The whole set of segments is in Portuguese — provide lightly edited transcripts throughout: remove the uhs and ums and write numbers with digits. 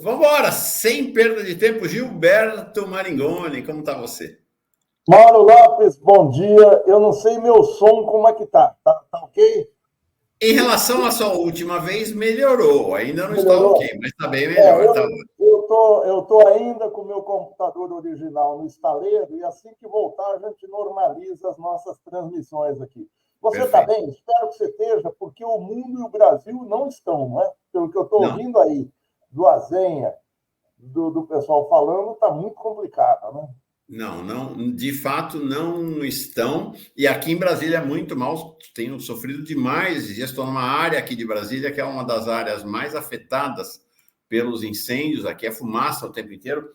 Vamos embora, sem perda de tempo. Gilberto Maringoni, como está você? Mauro Lopes, bom dia. Eu não sei meu som como é que tá. Tá ok? Em relação à sua última vez, melhorou. Ainda não está Melhorou? ok, mas está bem melhor. Tá bom. Eu tô ainda com o meu computador original no estaleiro e assim que voltar a gente normaliza as nossas transmissões aqui. Você está bem? Espero que você esteja, porque o mundo e o Brasil não estão, né? Pelo que eu estou ouvindo aí do Azenha, do pessoal falando, está muito complicado, né? Não, de fato não estão. E aqui em Brasília é muito mal. Tenho sofrido demais. Já estou numa área aqui de Brasília que é uma das áreas mais afetadas pelos incêndios. Aqui é fumaça o tempo inteiro.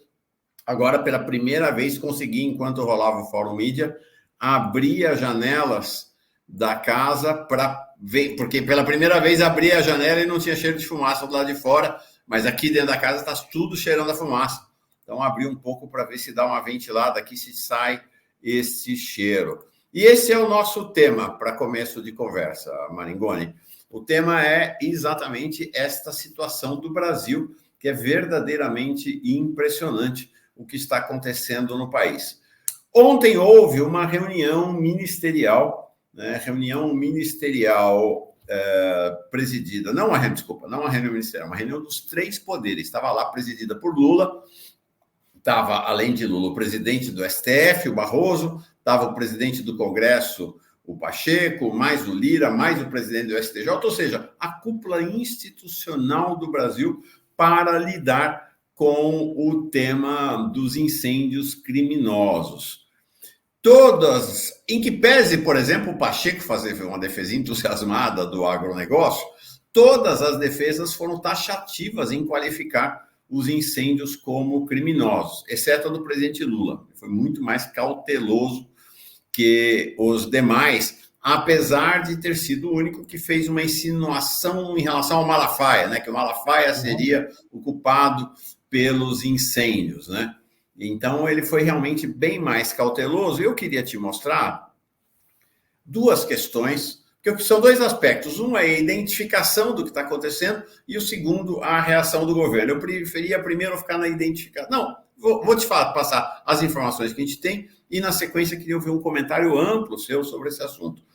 Agora, pela primeira vez, consegui, enquanto rolava o Fórum Mídia, abrir as janelas da casa para ver, porque pela primeira vez abri a janela e não tinha cheiro de fumaça do lado de fora, mas aqui dentro da casa está tudo cheirando a fumaça. Então, abri um pouco para ver se dá uma ventilada aqui, se sai esse cheiro. E esse é o nosso tema para começo de conversa, Maringoni. O tema é exatamente esta situação do Brasil, que é verdadeiramente impressionante o que está acontecendo no país. Ontem houve uma reunião ministerial, presidida, não uma reunião ministerial, uma reunião dos três poderes. Estava lá presidida por Lula, estava, além de Lula, o presidente do STF, o Barroso, estava o presidente do Congresso, o Pacheco, mais o Lira, mais o presidente do STJ, ou seja, a cúpula institucional do Brasil para lidar com o tema dos incêndios criminosos. Todas, em que pese, por exemplo, o Pacheco fazer uma defesa entusiasmada do agronegócio, todas as defesas foram taxativas em qualificar os incêndios como criminosos, exceto a do presidente Lula. Foi muito mais cauteloso que os demais, apesar de ter sido o único que fez uma insinuação em relação ao Malafaia, né? Que o Malafaia seria o culpado pelos incêndios, né? Então, ele foi realmente bem mais cauteloso. Eu queria te mostrar duas questões, porque são dois aspectos. Um é a identificação do que está acontecendo e o segundo, a reação do governo. Eu preferia primeiro ficar na identificação. Não, vou te passar as informações que a gente tem e, na sequência, queria ouvir um comentário amplo seu sobre esse assunto.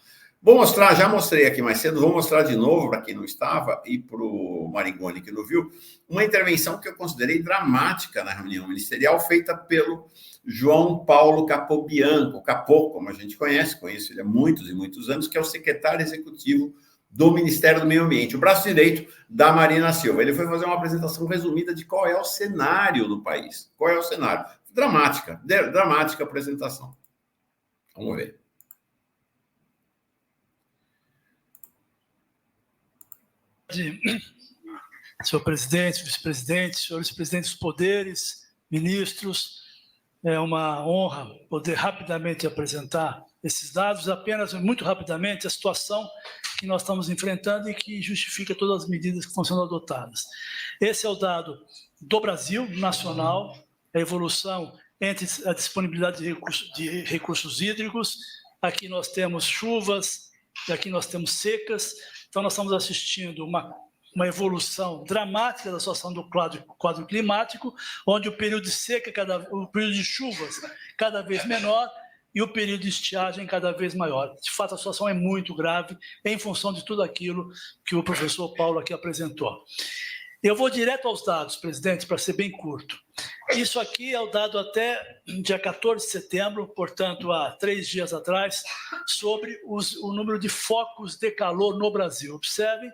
Vou mostrar, já mostrei aqui mais cedo, vou mostrar de novo para quem não estava e para o Maringoni que não viu, uma intervenção que eu considerei dramática na reunião ministerial feita pelo João Paulo Capobianco, Capô, como a gente conhece ele há muitos e muitos anos, que é o secretário executivo do Ministério do Meio Ambiente, o braço direito da Marina Silva. Ele foi fazer uma apresentação resumida de qual é o cenário do país. Qual é o cenário? Dramática apresentação. Vamos ver. Senhor presidente, vice-presidente, senhores presidentes dos poderes, ministros, é uma honra poder rapidamente apresentar esses dados, apenas muito rapidamente a situação que nós estamos enfrentando e que justifica todas as medidas que estão sendo adotadas. Esse é o dado do Brasil, nacional, a evolução entre a disponibilidade de recursos hídricos, aqui nós temos chuvas, e aqui nós temos secas. Então, nós estamos assistindo uma evolução dramática da situação do quadro climático, onde o período de seca, o período de chuvas cada vez menor e o período de estiagem cada vez maior. De fato, a situação é muito grave em função de tudo aquilo que o professor Paulo aqui apresentou. Eu vou direto aos dados, presidente, para ser bem curto. Isso aqui é o dado até dia 14 de setembro, portanto, há 3 dias atrás, sobre o número de focos de calor no Brasil. Observem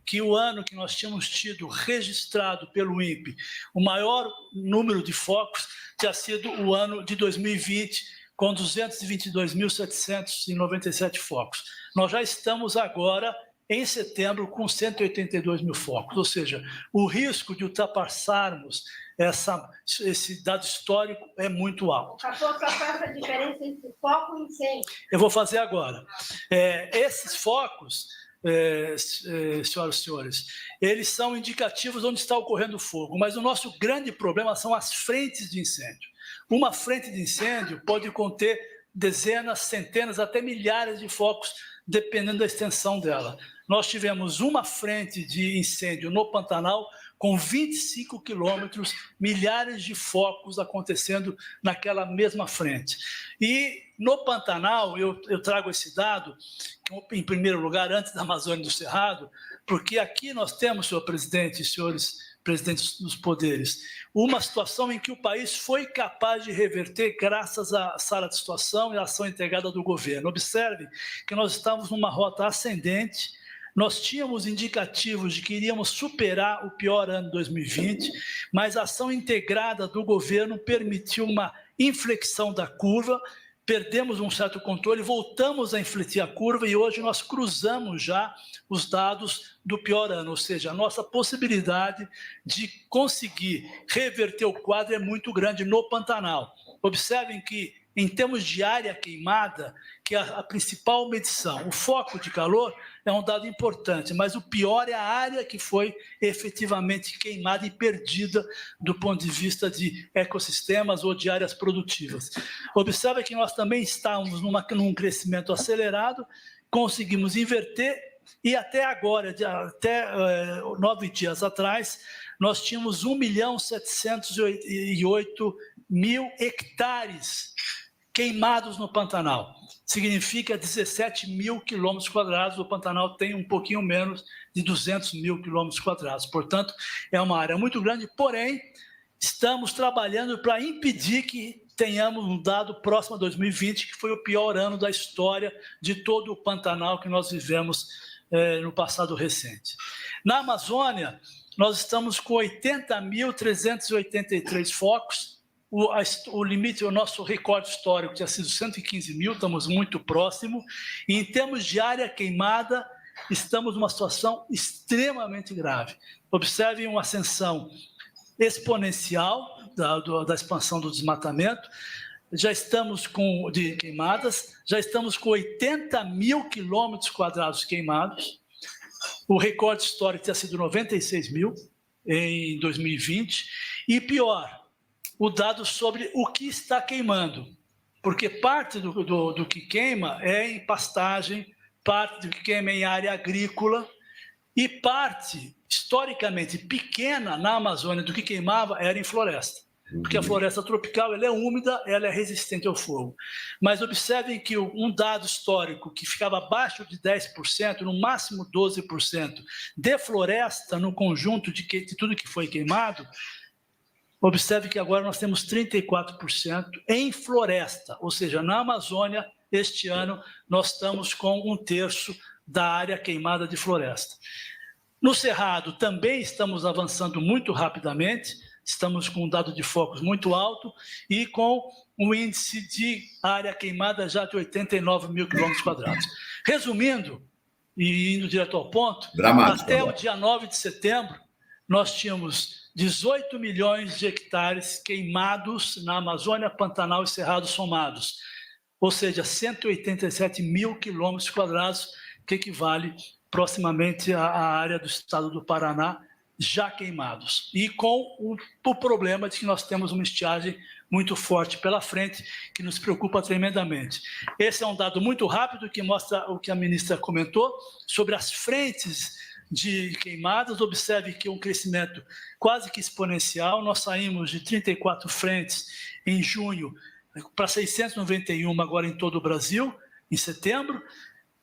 que o ano que nós tínhamos tido registrado pelo INPE, o maior número de focos tinha sido o ano de 2020, com 222.797 focos. Nós já estamos agora em setembro com 182 mil focos, ou seja, o risco de ultrapassarmos esse dado histórico é muito alto. Qual é a diferença entre foco e incêndio? Eu vou fazer agora. Esses focos, senhoras e senhores, eles são indicativos de onde está ocorrendo o fogo, mas o nosso grande problema são as frentes de incêndio. Uma frente de incêndio pode conter dezenas, centenas, até milhares de focos, dependendo da extensão dela. Nós tivemos uma frente de incêndio no Pantanal com 25 quilômetros, milhares de focos acontecendo naquela mesma frente. E no Pantanal, eu trago esse dado, em primeiro lugar, antes da Amazônia e do Cerrado, porque aqui nós temos, senhor presidente e senhores presidentes dos poderes, uma situação em que o país foi capaz de reverter graças à sala de situação e à ação integrada do governo. Observe que nós estamos numa rota ascendente, nós tínhamos indicativos de que iríamos superar o pior ano de 2020, mas a ação integrada do governo permitiu uma inflexão da curva, perdemos um certo controle, voltamos a infletir a curva e hoje nós cruzamos já os dados do pior ano, ou seja, a nossa possibilidade de conseguir reverter o quadro é muito grande no Pantanal. Observem que, em termos de área queimada, que é a principal medição, o foco de calor é um dado importante, mas o pior é a área que foi efetivamente queimada e perdida do ponto de vista de ecossistemas ou de áreas produtivas. Observe que nós também estávamos num crescimento acelerado, conseguimos inverter e até agora, até 9 dias atrás, nós tínhamos 1.708.000 hectares queimados no Pantanal. Significa 17 mil quilômetros quadrados, o Pantanal tem um pouquinho menos de 200 mil quilômetros quadrados. Portanto, é uma área muito grande, porém, estamos trabalhando para impedir que tenhamos um dado próximo a 2020, que foi o pior ano da história de todo o Pantanal que nós vivemos no passado recente. Na Amazônia, nós estamos com 80.383 focos, o limite, o nosso recorde histórico tinha sido 115 mil, estamos muito próximo, e em termos de área queimada, estamos numa situação extremamente grave. Observem uma ascensão exponencial da expansão do desmatamento, já estamos de queimadas, já estamos com 80 mil quilômetros quadrados queimados, o recorde histórico tinha sido 96 mil em 2020, e pior, o dado sobre o que está queimando, porque parte do que queima é em pastagem, parte do que queima é em área agrícola, e parte, historicamente pequena na Amazônia, do que queimava era em floresta. Porque a floresta tropical ela é úmida, ela é resistente ao fogo. Mas observem que um dado histórico que ficava abaixo de 10%, no máximo 12%, de floresta no conjunto de tudo que foi queimado, observe que agora nós temos 34% em floresta, ou seja, na Amazônia, este ano, nós estamos com 1/3 da área queimada de floresta. No Cerrado, também estamos avançando muito rapidamente, estamos com um dado de focos muito alto e com um índice de área queimada já de 89 mil quilômetros quadrados. Resumindo, e indo direto ao ponto, até o dia 9 de setembro, nós tínhamos 18 milhões de hectares queimados na Amazônia, Pantanal e Cerrado somados, ou seja, 187 mil quilômetros quadrados, que equivale proximamente à área do estado do Paraná, já queimados. E com o problema de que nós temos uma estiagem muito forte pela frente, que nos preocupa tremendamente. Esse é um dado muito rápido que mostra o que a ministra comentou sobre as frentes de queimadas. Observe que um crescimento quase que exponencial. Nós saímos de 34 frentes em junho para 691 agora em todo o Brasil, em setembro.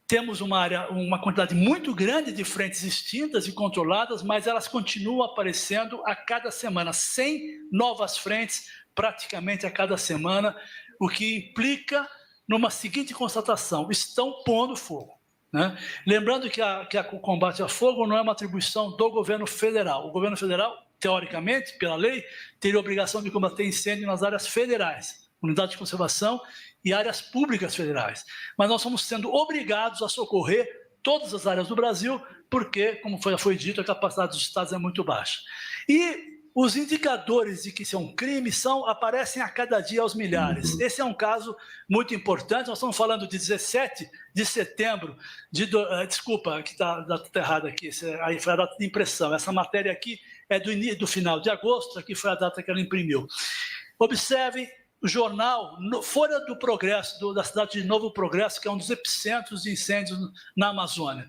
Temos uma quantidade muito grande de frentes extintas e controladas, mas elas continuam aparecendo a cada semana, 100 novas frentes praticamente a cada semana, o que implica numa seguinte constatação: estão pondo fogo. Né? Lembrando que o combate a fogo não é uma atribuição do governo federal. O governo federal, teoricamente, pela lei, teria a obrigação de combater incêndio nas áreas federais, unidades de conservação e áreas públicas federais. Mas nós estamos sendo obrigados a socorrer todas as áreas do Brasil, porque, como foi dito, a capacidade dos estados é muito baixa. E os indicadores de que isso é um crime aparecem a cada dia aos milhares. Esse é um caso muito importante. Nós estamos falando de 17 de setembro, desculpa, que está a data errada aqui, aí foi a data de impressão. Essa matéria aqui é do final de agosto, aqui foi a data que ela imprimiu. Observem o jornal Folha do Progresso, da cidade de Novo Progresso, que é um dos epicentros de incêndios na Amazônia.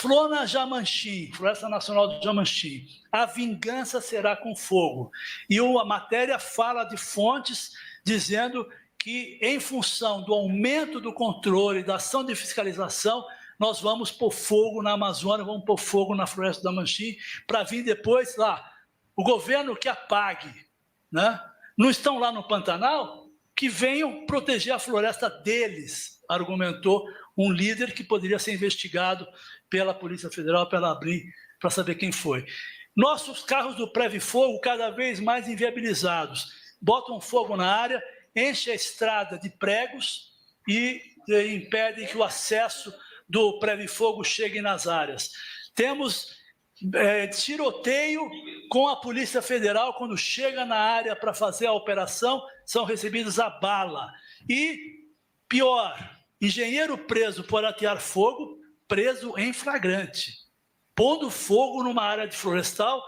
Flona Jamanchim, Floresta Nacional do Jamanchim, a vingança será com fogo. E a matéria fala de fontes dizendo que, em função do aumento do controle, da ação de fiscalização, nós vamos pôr fogo na Amazônia, vamos pôr fogo na Floresta do Jamanchim, para vir depois lá, o governo que apague, né? Não estão lá no Pantanal? Que venham proteger a floresta deles, argumentou um líder que poderia ser investigado pela Polícia Federal, pela ABRIM, para saber quem foi. Nossos carros do Preve-Fogo cada vez mais inviabilizados, botam fogo na área, enchem a estrada de pregos e impedem que o acesso do Preve-Fogo chegue nas áreas. Temos tiroteio com a Polícia Federal, quando chega na área para fazer a operação, são recebidos a bala. E, pior, engenheiro preso por atear fogo, preso em flagrante, pondo fogo numa área de florestal,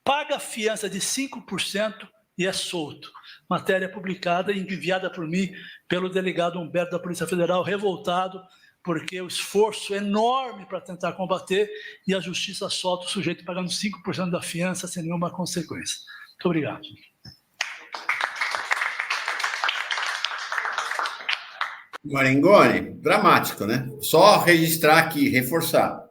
paga fiança de 5% e é solto. Matéria publicada e enviada por mim pelo delegado Humberto da Polícia Federal, revoltado, porque o esforço enorme para tentar combater e a justiça solta o sujeito pagando 5% da fiança sem nenhuma consequência. Muito obrigado. Marengoni, dramático, né? Só registrar aqui, reforçar.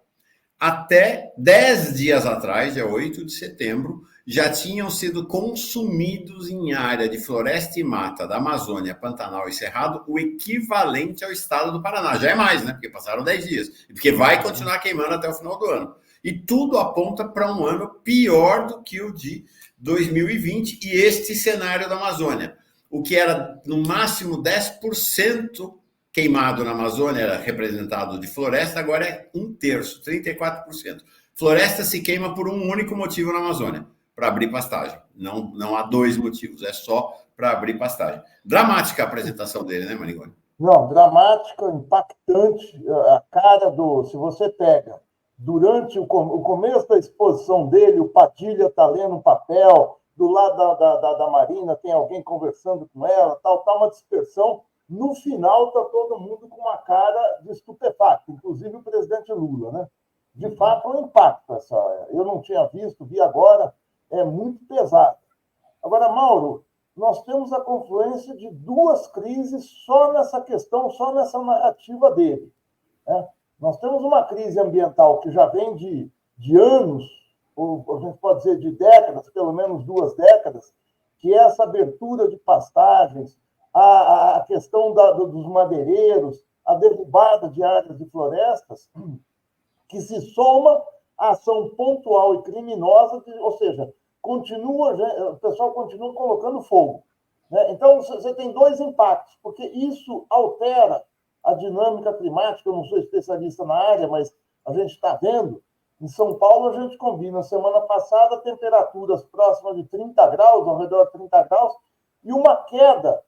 Até 10 dias atrás, dia 8 de setembro, já tinham sido consumidos em área de floresta e mata da Amazônia, Pantanal e Cerrado o equivalente ao estado do Paraná. Já é mais, né? Porque passaram 10 dias. Porque vai continuar queimando até o final do ano. E tudo aponta para um ano pior do que o de 2020 e este cenário da Amazônia. O que era, no máximo, 10% queimado na Amazônia, era representado de floresta, agora é 1/3, 34%. Floresta se queima por um único motivo na Amazônia, para abrir pastagem. Não há dois motivos, é só para abrir pastagem. Dramática a apresentação dele, né, Marengoni? Não, dramática, impactante. A cara do... Se você pega, durante o começo da exposição dele, o Padilha está lendo um papel, do lado da Marina tem alguém conversando com ela, tá uma dispersão. No final, está todo mundo com uma cara de estupefacto, inclusive o presidente Lula, né? De fato, é um impacto. Eu não tinha visto, vi agora, é muito pesado. Agora, Mauro, nós temos a confluência de duas crises só nessa questão, só nessa narrativa dele, né? Nós temos uma crise ambiental que já vem de anos, ou a gente pode dizer de décadas, pelo menos 2 décadas, que é essa abertura de pastagens, a questão dos madeireiros, a derrubada de áreas de florestas, que se soma à ação pontual e criminosa, ou seja, o pessoal continua colocando fogo, né? Então, você tem 2 impactos, porque isso altera a dinâmica climática. Eu não sou especialista na área, mas a gente está vendo. Em São Paulo, a gente combina, semana passada, temperaturas próximas de 30 graus, ao redor de 30 graus, e uma queda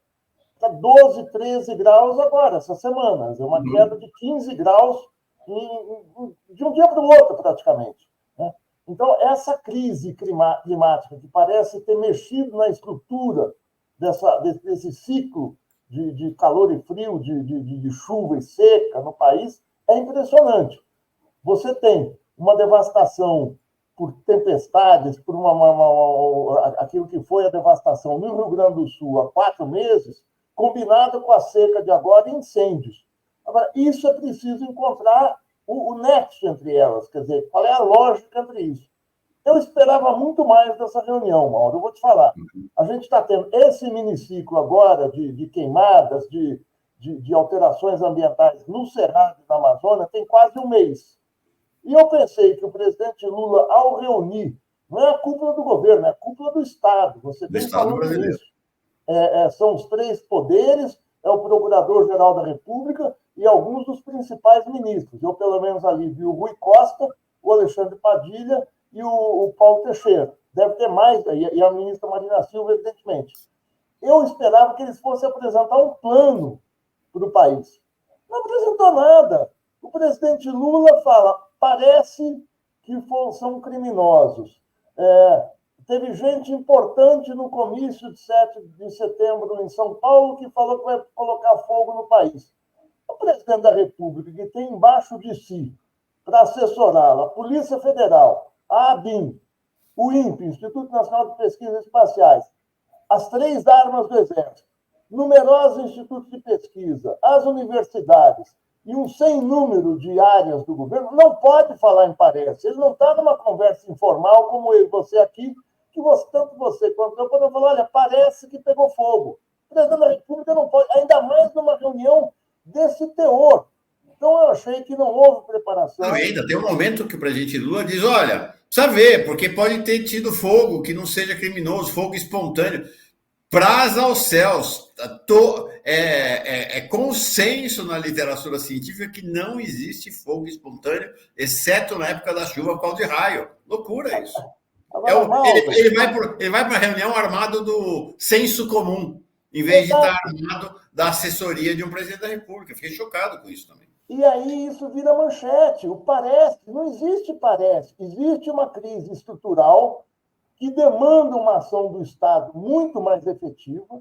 para 12, 13 graus agora, essa semana. É uma queda de 15 graus de um dia para o outro, praticamente, né? Então, essa crise climática, que parece ter mexido na estrutura desse ciclo de calor e frio, de chuva e seca no país, é impressionante. Você tem uma devastação por tempestades, por aquilo que foi a devastação no Rio Grande do Sul há 4 meses, combinado com a seca de agora e incêndios. Agora, isso é preciso encontrar o nexo entre elas, quer dizer, qual é a lógica entre isso. Eu esperava muito mais dessa reunião, Mauro, eu vou te falar. A gente está tendo esse miniciclo agora de queimadas, de alterações ambientais no Cerrado e na Amazônia, tem quase um mês. E eu pensei que o presidente Lula, ao reunir, não é a cúpula do governo, é a cúpula do Estado. Você tem falando nisso. São os 3 poderes, é o Procurador-Geral da República e alguns dos principais ministros. Eu, pelo menos, ali vi o Rui Costa, o Alexandre Padilha e o Paulo Teixeira. Deve ter mais, e a ministra Marina Silva, evidentemente. Eu esperava que eles fossem apresentar um plano para o país. Não apresentou nada. O presidente Lula fala, parece que são criminosos. Teve gente importante no comício de 7 de setembro em São Paulo que falou que vai colocar fogo no país. O presidente da República, que tem embaixo de si para assessorá-la a Polícia Federal, a ABIN, o INPE, Instituto Nacional de Pesquisas Espaciais, as 3 armas do Exército, numerosos institutos de pesquisa, as universidades e um sem número de áreas do governo, não pode falar em parece. Ele não está numa conversa informal como eu e você aqui, que tanto você quanto eu podemos falar, olha, parece que pegou fogo. O presidente da República não pode, ainda mais numa reunião desse teor. Então, eu achei que não houve preparação. Não, ainda tem um momento que o presidente Lula diz, olha, precisa ver, porque pode ter tido fogo que não seja criminoso, fogo espontâneo. Praza aos céus. É consenso na literatura científica que não existe fogo espontâneo, exceto na época da chuva, por causa de raio. Loucura isso. Ele vai para a reunião armado do senso comum, em vez de estar armado da assessoria de um presidente da República. Fiquei chocado com isso também. E aí isso vira manchete. O parece, não existe parece. Existe uma crise estrutural que demanda uma ação do Estado muito mais efetiva,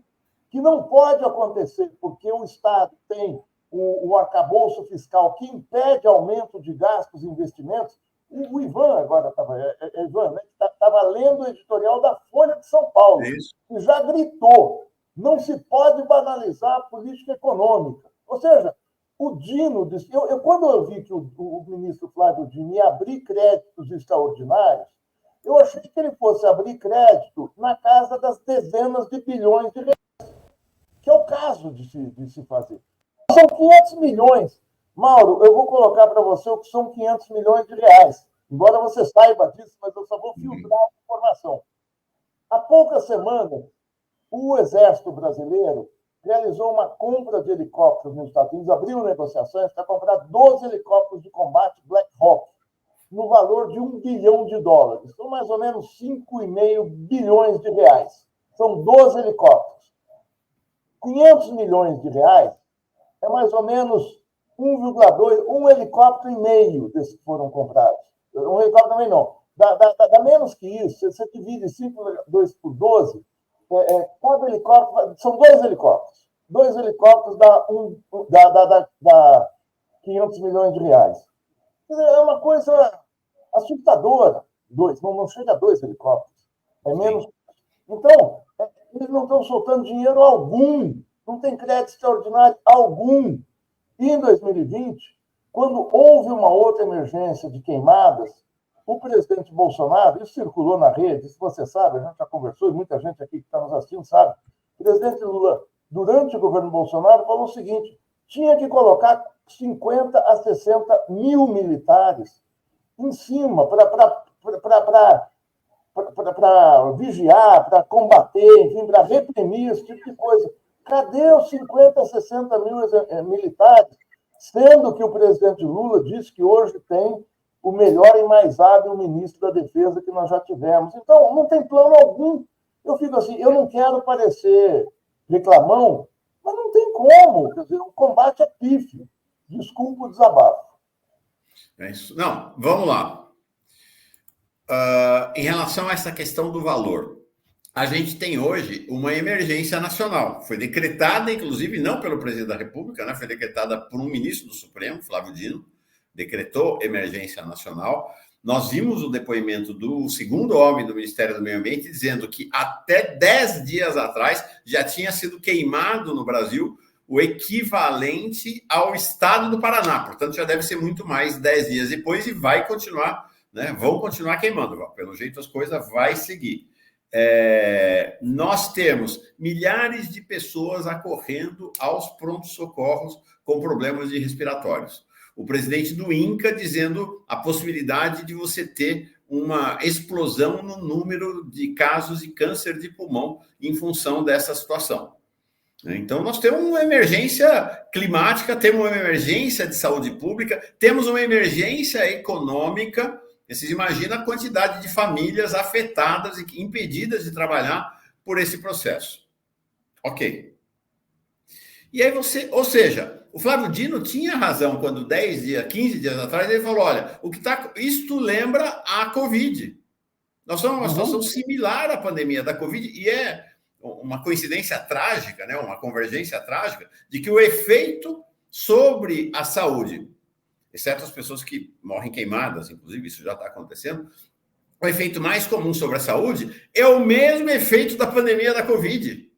que não pode acontecer porque o Estado tem o arcabouço fiscal que impede aumento de gastos e investimentos. O Ivan agora estava lendo o editorial da Folha de São Paulo, que já gritou, não se pode banalizar a política econômica. Ou seja, o Dino disse... Quando eu vi que o ministro Flávio Dino ia abrir créditos extraordinários, eu achei que ele fosse abrir crédito na casa das dezenas de bilhões de reais, que é o caso de se fazer. São 500 milhões. Mauro, eu vou colocar para você o que são 500 milhões de reais. Embora você saiba disso, mas eu só vou filtrar a informação. Há poucas semanas, o Exército Brasileiro realizou uma compra de helicópteros nos Estados Unidos, abriu negociações para comprar 12 helicópteros de combate Black Hawk, no valor de $1 bilhão. São mais ou menos 5,5 bilhões de reais. São 12 helicópteros. 500 milhões de reais é mais ou menos 1,2, um helicóptero e meio desses que foram comprados. Um helicóptero também não. Dá menos que isso. Você divide 5,2 por 12, cada helicóptero... São 2 helicópteros. 2 helicópteros dá 500 milhões de reais. É uma coisa assustadora. Não chega a 2 helicópteros. É menos. Então, eles não estão soltando dinheiro algum. Não tem crédito extraordinário algum. E em 2020, quando houve uma outra emergência de queimadas, o presidente Bolsonaro, isso circulou na rede, isso você sabe, a gente já conversou, e muita gente aqui que está nos assistindo sabe, o presidente Lula, durante o governo Bolsonaro, falou o seguinte, tinha que colocar 50 a 60 mil militares em cima para vigiar, para combater, enfim, para reprimir esse tipo de coisa. Cadê os 50 a 60 mil militares? Sendo que o presidente Lula disse que hoje tem o melhor e mais hábil ministro da Defesa que nós já tivemos. Então, não tem plano algum. Eu fico assim, eu não quero parecer reclamão, mas não tem como. Quer dizer, o combate é pífio. Desculpa o desabafo. É isso. Não, vamos lá. Em relação a essa questão do valor, a gente tem hoje uma emergência nacional. Foi decretada, inclusive, não pelo presidente da República, né? Foi decretada por um ministro do Supremo, Flávio Dino, decretou emergência nacional. Nós vimos o depoimento do segundo homem do Ministério do Meio Ambiente dizendo que até 10 dias atrás já tinha sido queimado no Brasil o equivalente ao estado do Paraná. Portanto, já deve ser muito mais 10 dias depois e vai continuar, né? Vão continuar queimando. Pelo jeito, as coisas vão seguir. Nós temos milhares de pessoas acorrendo aos prontos-socorros com problemas respiratórios. O presidente do INCA dizendo a possibilidade de você ter uma explosão no número de casos de câncer de pulmão em função dessa situação. Então, nós temos uma emergência climática, temos uma emergência de saúde pública, temos uma emergência econômica. Vocês imaginam a quantidade de famílias afetadas e impedidas de trabalhar por esse processo. Ok. E aí ou seja, o Flávio Dino tinha razão quando 10 dias, 15 dias atrás, ele falou, olha, isto lembra a Covid. Nós estamos numa situação similar à pandemia da Covid e é uma coincidência trágica, né? Uma convergência trágica de que o efeito sobre a saúde exceto as pessoas que morrem queimadas, inclusive isso já está acontecendo, o efeito mais comum sobre a saúde é o mesmo efeito da pandemia da Covid,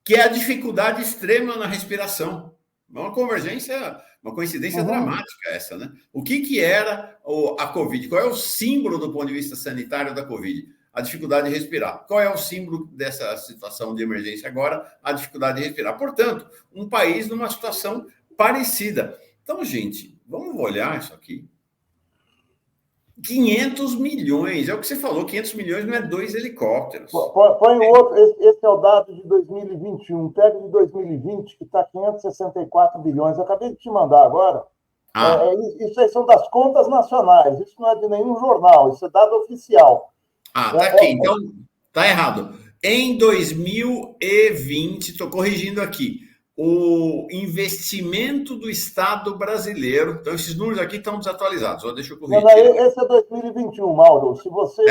que é a dificuldade extrema na respiração. Uma convergência, uma coincidência dramática essa, né? O que era a Covid? Qual é o símbolo do ponto de vista sanitário da Covid? A dificuldade de respirar. Qual é o símbolo dessa situação de emergência agora? A dificuldade de respirar. Portanto, um país numa situação parecida. Então, gente, vamos olhar isso aqui. 500 milhões, é o que você falou, 500 milhões não é 2 helicópteros. Põe o outro, esse é o dado de 2021, pega de 2020, que está 564 bilhões. Eu acabei de te mandar agora. Isso aí são das contas nacionais, isso não é de nenhum jornal, isso é dado oficial. Tá aqui, então tá errado. Em 2020, estou corrigindo aqui, o investimento do Estado brasileiro, então esses números aqui estão desatualizados, deixa eu corrigir. Esse é 2021, Mauro. Se você...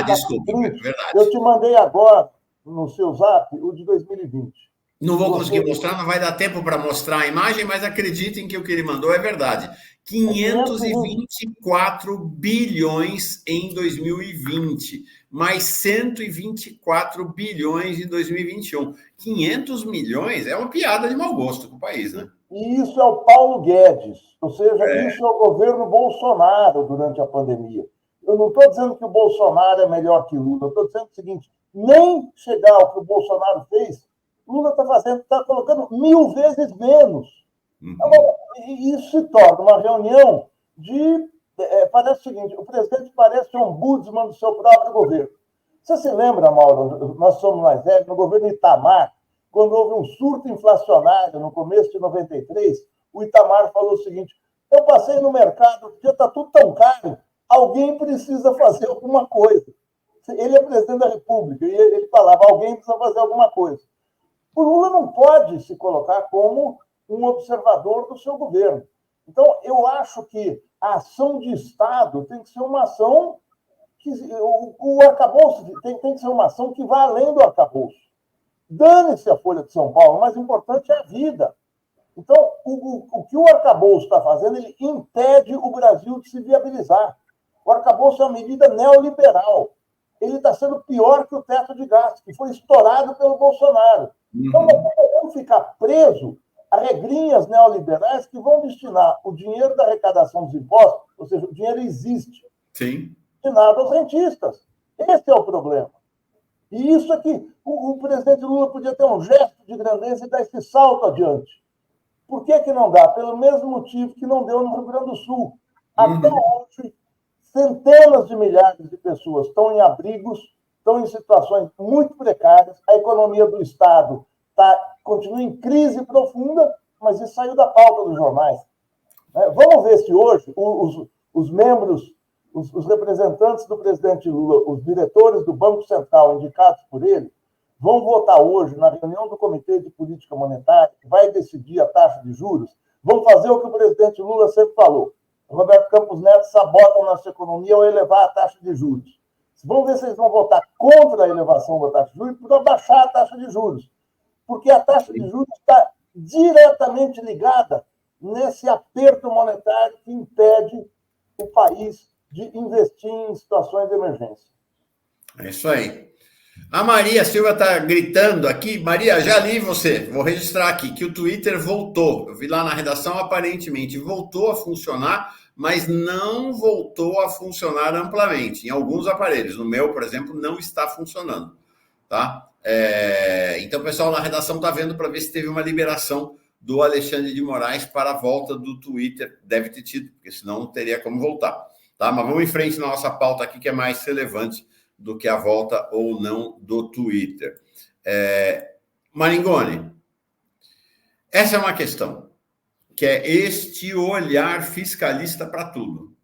desculpa, verdade. Eu te mandei agora, no seu zap, o de 2020. Não vou conseguir mostrar, não vai dar tempo para mostrar a imagem, mas acreditem que o que ele mandou é verdade. 524 bilhões em 2020, mais 124 bilhões em 2021. 500 milhões é uma piada de mau gosto para o país, né? E isso é o Paulo Guedes, ou seja, isso é o governo Bolsonaro durante a pandemia. Eu não estou dizendo que o Bolsonaro é melhor que Lula, eu estou dizendo o seguinte, nem chegar ao que o Bolsonaro fez, Lula está colocando 1000 vezes menos. Agora, isso se torna uma reunião de... parece o seguinte, o presidente parece um ombudsman do seu próprio governo. Você se lembra, Mauro, nós somos mais velhos, no governo Itamar, quando houve um surto inflacionário no começo de 93, o Itamar falou o seguinte, eu passei no mercado, porque está tudo tão caro, alguém precisa fazer alguma coisa. Ele é presidente da República, e ele falava, alguém precisa fazer alguma coisa. O Lula não pode se colocar como um observador do seu governo. Então, eu acho que a ação de Estado tem que ser uma ação que... O arcabouço tem que ser uma ação que vá além do arcabouço. Dane-se a Folha de São Paulo, o mais importante é a vida. Então, o que o arcabouço está fazendo, ele impede o Brasil de se viabilizar. O arcabouço é uma medida neoliberal. Ele está sendo pior que o teto de gastos, que foi estourado pelo Bolsonaro. Então, nós podemos ficar preso a regrinhas neoliberais que vão destinar o dinheiro da arrecadação dos impostos, ou seja, o dinheiro existe, destinado aos rentistas. Esse é o problema. E isso aqui, o presidente Lula podia ter um gesto de grandeza e dar esse salto adiante. Por que não dá? Pelo mesmo motivo que não deu no Rio Grande do Sul. Até hoje, centenas de milhares de pessoas estão em abrigos, estão em situações muito precárias, a economia do Estado continua em crise profunda, mas isso saiu da pauta dos jornais. Vamos ver se hoje os membros, os representantes do presidente Lula, os diretores do Banco Central indicados por ele, vão votar hoje na reunião do Comitê de Política Monetária, que vai decidir a taxa de juros, vão fazer o que o presidente Lula sempre falou. O Roberto Campos Neto sabota a nossa economia ao elevar a taxa de juros. Vamos ver se eles vão votar contra a elevação da taxa de juros para baixar a taxa de juros. Porque a taxa de juros está diretamente ligada nesse aperto monetário que impede o país de investir em situações de emergência. É isso aí. A Maria Silva está gritando aqui. Maria, já li você. Vou registrar aqui que o Twitter voltou. Eu vi lá na redação, aparentemente voltou a funcionar, mas não voltou a funcionar amplamente. Em alguns aparelhos. No meu, por exemplo, não está funcionando. Tá? Então, o pessoal na redação está vendo para ver se teve uma liberação do Alexandre de Moraes para a volta do Twitter. Deve ter tido, porque senão não teria como voltar. Tá? Mas vamos em frente na nossa pauta aqui, que é mais relevante do que a volta ou não do Twitter. Maringoni, essa é uma questão, que é este olhar fiscalista para tudo,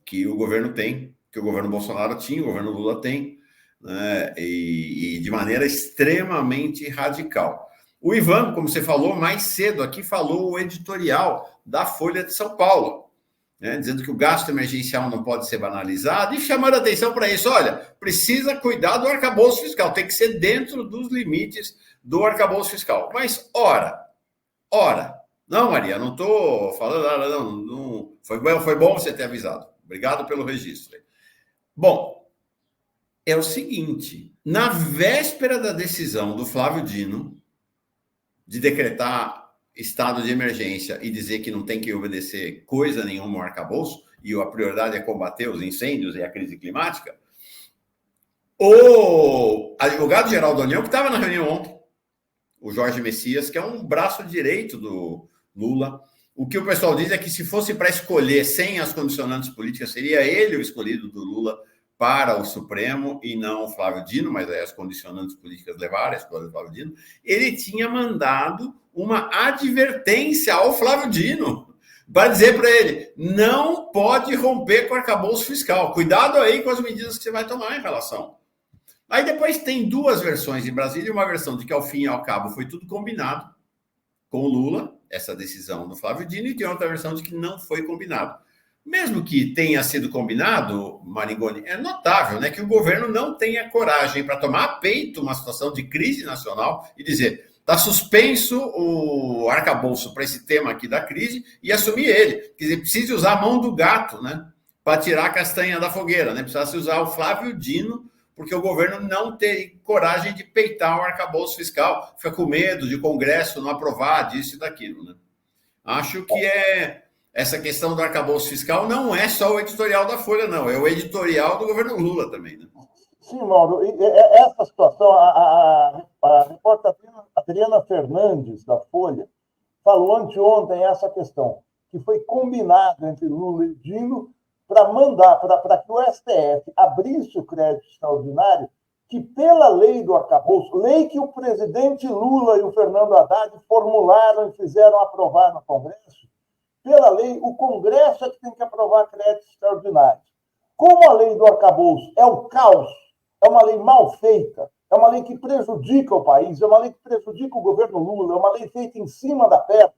que o governo tem, que o governo Bolsonaro tinha, o governo Lula tem, né, e de maneira extremamente radical. O Ivan, como você falou mais cedo aqui, falou o editorial da Folha de São Paulo, né, dizendo que o gasto emergencial não pode ser banalizado e chamando a atenção para isso. Olha, precisa cuidar do arcabouço fiscal, tem que ser dentro dos limites do arcabouço fiscal. Mas, ora, Não, Maria, não estou falando nada, não. Foi bom você ter avisado. Obrigado pelo registro. Bom, é o seguinte, na véspera da decisão do Flávio Dino de decretar estado de emergência e dizer que não tem que obedecer coisa nenhuma ao arcabouço, e a prioridade é combater os incêndios e a crise climática, o advogado-geral da União, que estava na reunião ontem, o Jorge Messias, que é um braço direito do Lula, o que o pessoal diz é que se fosse para escolher sem as condicionantes políticas, seria ele o escolhido do Lula para o Supremo e não o Flávio Dino, mas aí as condicionantes políticas levaram a escolha do Flávio Dino. Ele tinha mandado uma advertência ao Flávio Dino para dizer para ele, não pode romper com o arcabouço fiscal. Cuidado aí com as medidas que você vai tomar em relação. Aí depois tem duas versões em Brasília, uma versão de que ao fim e ao cabo foi tudo combinado com o Lula, essa decisão do Flávio Dino, e tem outra versão de que não foi combinado. Mesmo que tenha sido combinado, Maringoni, é notável, né, que o governo não tenha coragem para tomar a peito uma situação de crise nacional e dizer, está suspenso o arcabouço para esse tema aqui da crise e assumir ele. Quer dizer, precisa usar a mão do gato, né, para tirar a castanha da fogueira, né, precisa se usar o Flávio Dino, porque o governo não tem coragem de peitar o arcabouço fiscal, fica com medo de o Congresso não aprovar disso e daquilo, né. Acho que essa questão do arcabouço fiscal não é só o editorial da Folha, não. É o editorial do governo Lula também, né? Sim, Mauro. Essa situação, a repórter Adriana Fernandes, da Folha, falou anteontem essa questão, que foi combinado entre Lula e Dino para mandar, para que o STF abrisse o crédito extraordinário, que pela lei do arcabouço, lei que o presidente Lula e o Fernando Haddad formularam e fizeram aprovar no Congresso, pela lei, o Congresso é que tem que aprovar créditos extraordinários. Como a lei do arcabouço é um caos, é uma lei mal feita, é uma lei que prejudica o país, é uma lei que prejudica o governo Lula, é uma lei feita em cima da pedra,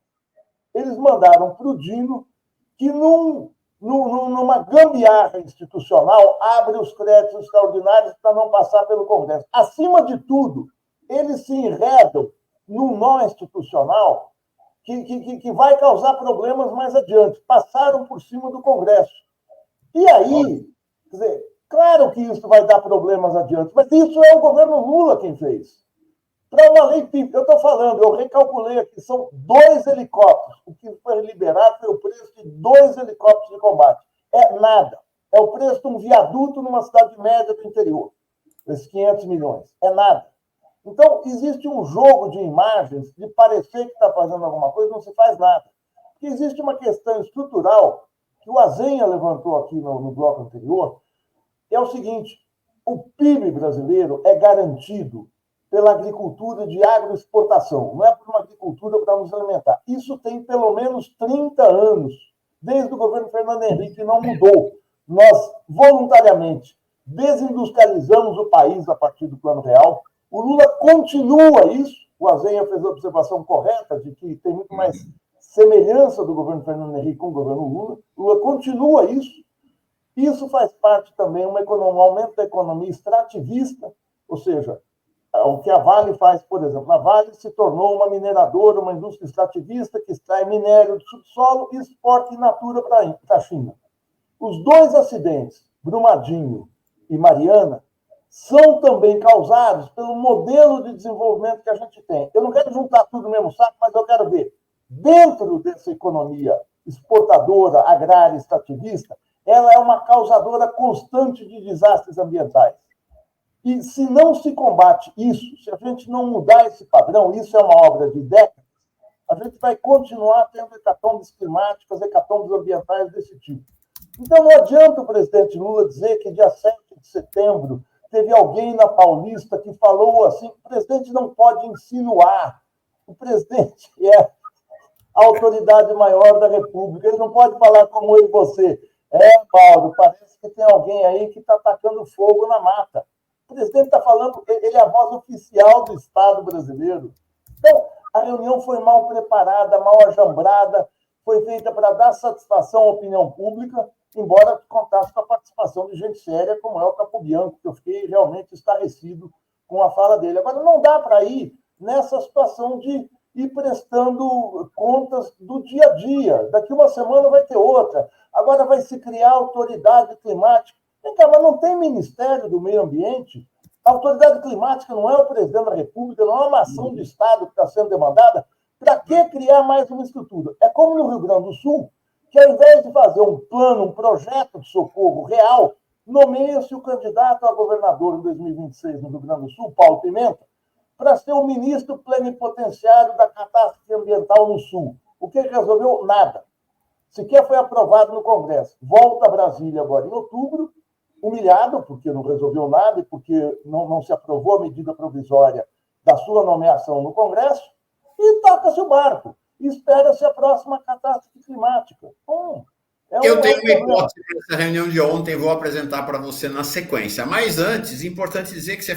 eles mandaram para o Dino que, numa gambiarra institucional, abre os créditos extraordinários para não passar pelo Congresso. Acima de tudo, eles se enredam num nó institucional que vai causar problemas mais adiante. Passaram por cima do Congresso. E aí, quer dizer, claro que isso vai dar problemas adiante, mas isso é o governo Lula quem fez. Para uma lei, eu estou falando, eu recalculei aqui, são 2 helicópteros. O que foi liberado foi o preço de 2 helicópteros de combate. É nada. É o preço de um viaduto numa cidade média do interior. Esses 500 milhões. É nada. Então, existe um jogo de imagens de parecer que está fazendo alguma coisa, não se faz nada. Porque existe uma questão estrutural que o Azenha levantou aqui no bloco anterior, que é o seguinte, o PIB brasileiro é garantido pela agricultura de agroexportação, não é por uma agricultura para nos alimentar. Isso tem pelo menos 30 anos, desde o governo Fernando Henrique, não mudou. Nós, voluntariamente, desindustrializamos o país a partir do Plano Real. O Lula continua isso, o Azenha fez a observação correta de que tem muito mais semelhança do governo Fernando Henrique com o governo Lula. O Lula continua isso. Isso faz parte também de um aumento da economia extrativista, ou seja, o que a Vale faz, por exemplo. A Vale se tornou uma mineradora, uma indústria extrativista que extrai minério do subsolo e exporta in natura para a China. Os 2 acidentes, Brumadinho e Mariana, são também causados pelo modelo de desenvolvimento que a gente tem. Eu não quero juntar tudo no mesmo saco, mas eu quero ver, dentro dessa economia exportadora, agrária, extrativista, ela é uma causadora constante de desastres ambientais. E se não se combate isso, se a gente não mudar esse padrão, isso é uma obra de décadas, a gente vai continuar tendo hecatombes climáticas, hecatombes ambientais desse tipo. Então, não adianta o presidente Lula dizer que dia 7 de setembro teve alguém na Paulista que falou assim, o presidente não pode insinuar, o presidente é a autoridade maior da República, ele não pode falar como eu e você. Paulo, parece que tem alguém aí que está atacando fogo na mata. O presidente está falando, ele é a voz oficial do Estado brasileiro. Então, a reunião foi mal preparada, mal ajambrada, foi feita para dar satisfação à opinião pública, embora contasse com a participação de gente séria, como é o Capobianco, que eu fiquei realmente estarrecido com a fala dele. Agora, não dá para ir nessa situação de e prestando contas do dia a dia. Daqui uma semana vai ter outra. Agora vai se criar autoridade climática. Vem cá, mas não tem Ministério do Meio Ambiente? A autoridade climática não é o presidente da República, não é uma ação do Estado que está sendo demandada. Para que criar mais uma estrutura? É como no Rio Grande do Sul, que ao invés de fazer um plano, um projeto de socorro real, nomeia-se o candidato a governador em 2026 no Rio Grande do Sul, Paulo Pimenta, para ser o ministro plenipotenciário da catástrofe ambiental no Sul. O que resolveu? Nada. Sequer foi aprovado no Congresso. Volta a Brasília agora em outubro, humilhado, porque não resolveu nada e porque não se aprovou a medida provisória da sua nomeação no Congresso, e toca-se o barco. E espera-se a próxima catástrofe climática. Eu tenho uma hipótese nessa reunião de ontem, vou apresentar para você na sequência. Mas antes, importante dizer que você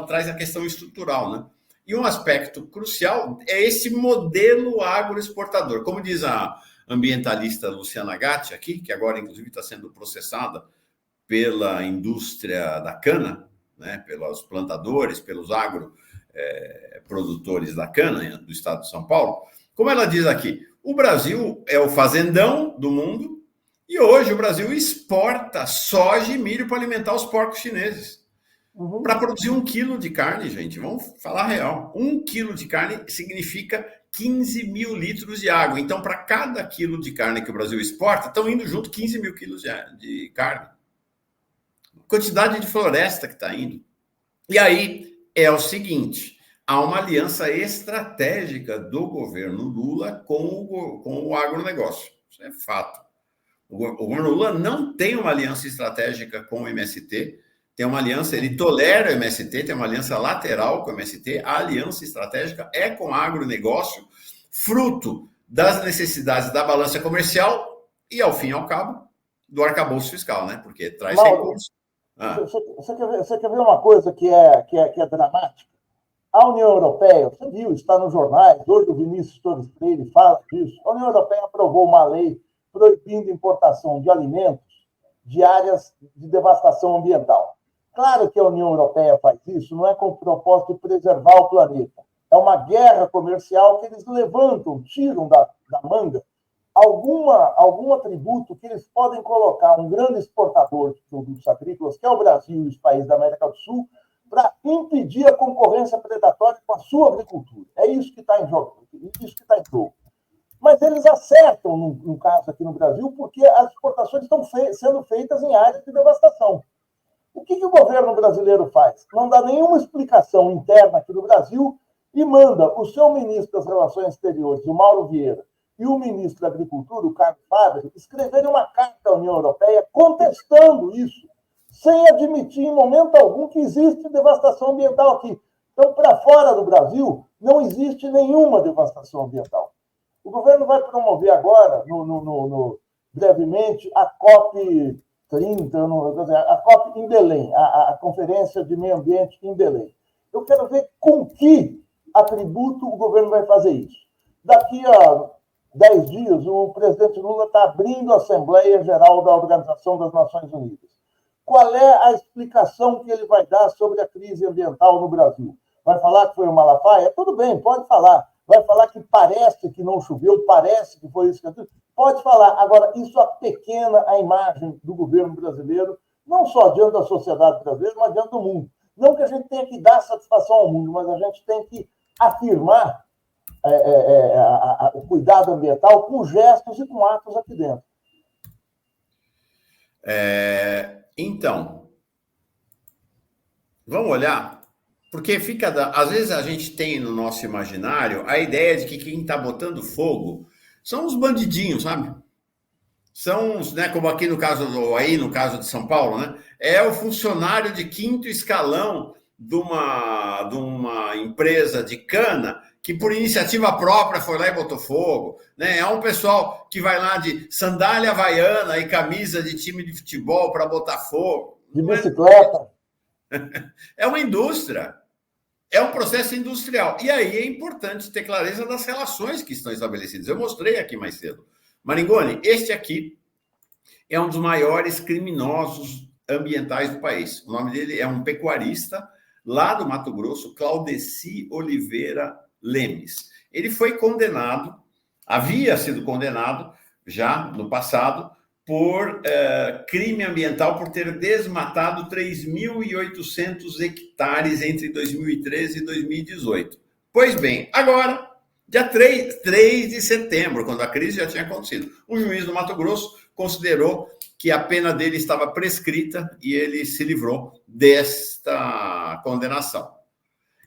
traz a questão estrutural, né? E um aspecto crucial é esse modelo agroexportador. Como diz a ambientalista Luciana Gatti aqui, que agora, inclusive, está sendo processada pela indústria da cana, né? Pelos plantadores, pelos agroprodutores da cana do estado de São Paulo. Como ela diz aqui, o Brasil é o fazendão do mundo, e hoje o Brasil exporta soja e milho para alimentar os porcos chineses. Para produzir 1 quilo de carne, gente, vamos falar real. 1 quilo de carne significa 15 mil litros de água. Então, para cada quilo de carne que o Brasil exporta, estão indo junto 15 mil quilos de carne. Quantidade de floresta que está indo. E aí é o seguinte, há uma aliança estratégica do governo Lula com o agronegócio. Isso é fato. O governo Lula não tem uma aliança estratégica com o MST, tem uma aliança, ele tolera o MST, tem uma aliança lateral com o MST, a aliança estratégica é com o agronegócio, fruto das necessidades da balança comercial e, ao fim e ao cabo, do arcabouço fiscal, né? Porque traz recursos. Você quer ver uma coisa que é dramática? A União Europeia, você viu, está nos jornais, hoje o Vinícius Torres Freire fala disso, a União Europeia aprovou uma lei proibindo importação de alimentos de áreas de devastação ambiental. Claro que a União Europeia faz isso, não é com o propósito de preservar o planeta. É uma guerra comercial que eles levantam, tiram da manga algum atributo que eles podem colocar um grande exportador de produtos agrícolas, que é o Brasil e os países da América do Sul, para impedir a concorrência predatória com a sua agricultura. É isso que está em jogo. Mas eles acertam, no caso aqui no Brasil, porque as exportações estão sendo feitas em áreas de devastação. O que o governo brasileiro faz? Não dá nenhuma explicação interna aqui no Brasil e manda o seu ministro das Relações Exteriores, o Mauro Vieira, e o ministro da Agricultura, o Carlos Fávero, escreverem uma carta à União Europeia contestando isso, sem admitir em momento algum que existe devastação ambiental aqui. Então, para fora do Brasil, não existe nenhuma devastação ambiental. O governo vai promover agora, brevemente, a COP30, a COP em Belém, a Conferência de Meio Ambiente em Belém. Eu quero ver com que atributo o governo vai fazer isso. Daqui a 10 dias, o presidente Lula está abrindo a Assembleia Geral da Organização das Nações Unidas. Qual é a explicação que ele vai dar sobre a crise ambiental no Brasil? Vai falar que foi o Malafaia? Tudo bem, pode falar. Vai falar que parece que não choveu, parece que foi isso que... Pode falar. Agora, isso apequena a imagem do governo brasileiro, não só diante da sociedade brasileira, mas diante do mundo. Não que a gente tenha que dar satisfação ao mundo, mas a gente tem que afirmar o cuidado ambiental com gestos e com atos aqui dentro. Então, vamos olhar... Porque às vezes a gente tem no nosso imaginário a ideia de que quem está botando fogo são os bandidinhos, sabe? São os, né, como aqui no caso de São Paulo, né? É o funcionário de 5º escalão de uma empresa de cana que por iniciativa própria foi lá e botou fogo, né? É um pessoal que vai lá de sandália havaiana e camisa de time de futebol para botar fogo. De bicicleta. É uma indústria, é um processo industrial. E aí é importante ter clareza das relações que estão estabelecidas. Eu mostrei aqui mais cedo. Maringoni, este aqui é um dos maiores criminosos ambientais do país. O nome dele é um pecuarista lá do Mato Grosso, Claudeci Oliveira Lemes. Ele foi condenado, havia sido condenado já no passado por crime ambiental, por ter desmatado 3.800 hectares entre 2013 e 2018. Pois bem, agora, dia 3 de setembro, quando a crise já tinha acontecido, um juiz do Mato Grosso considerou que a pena dele estava prescrita e ele se livrou desta condenação.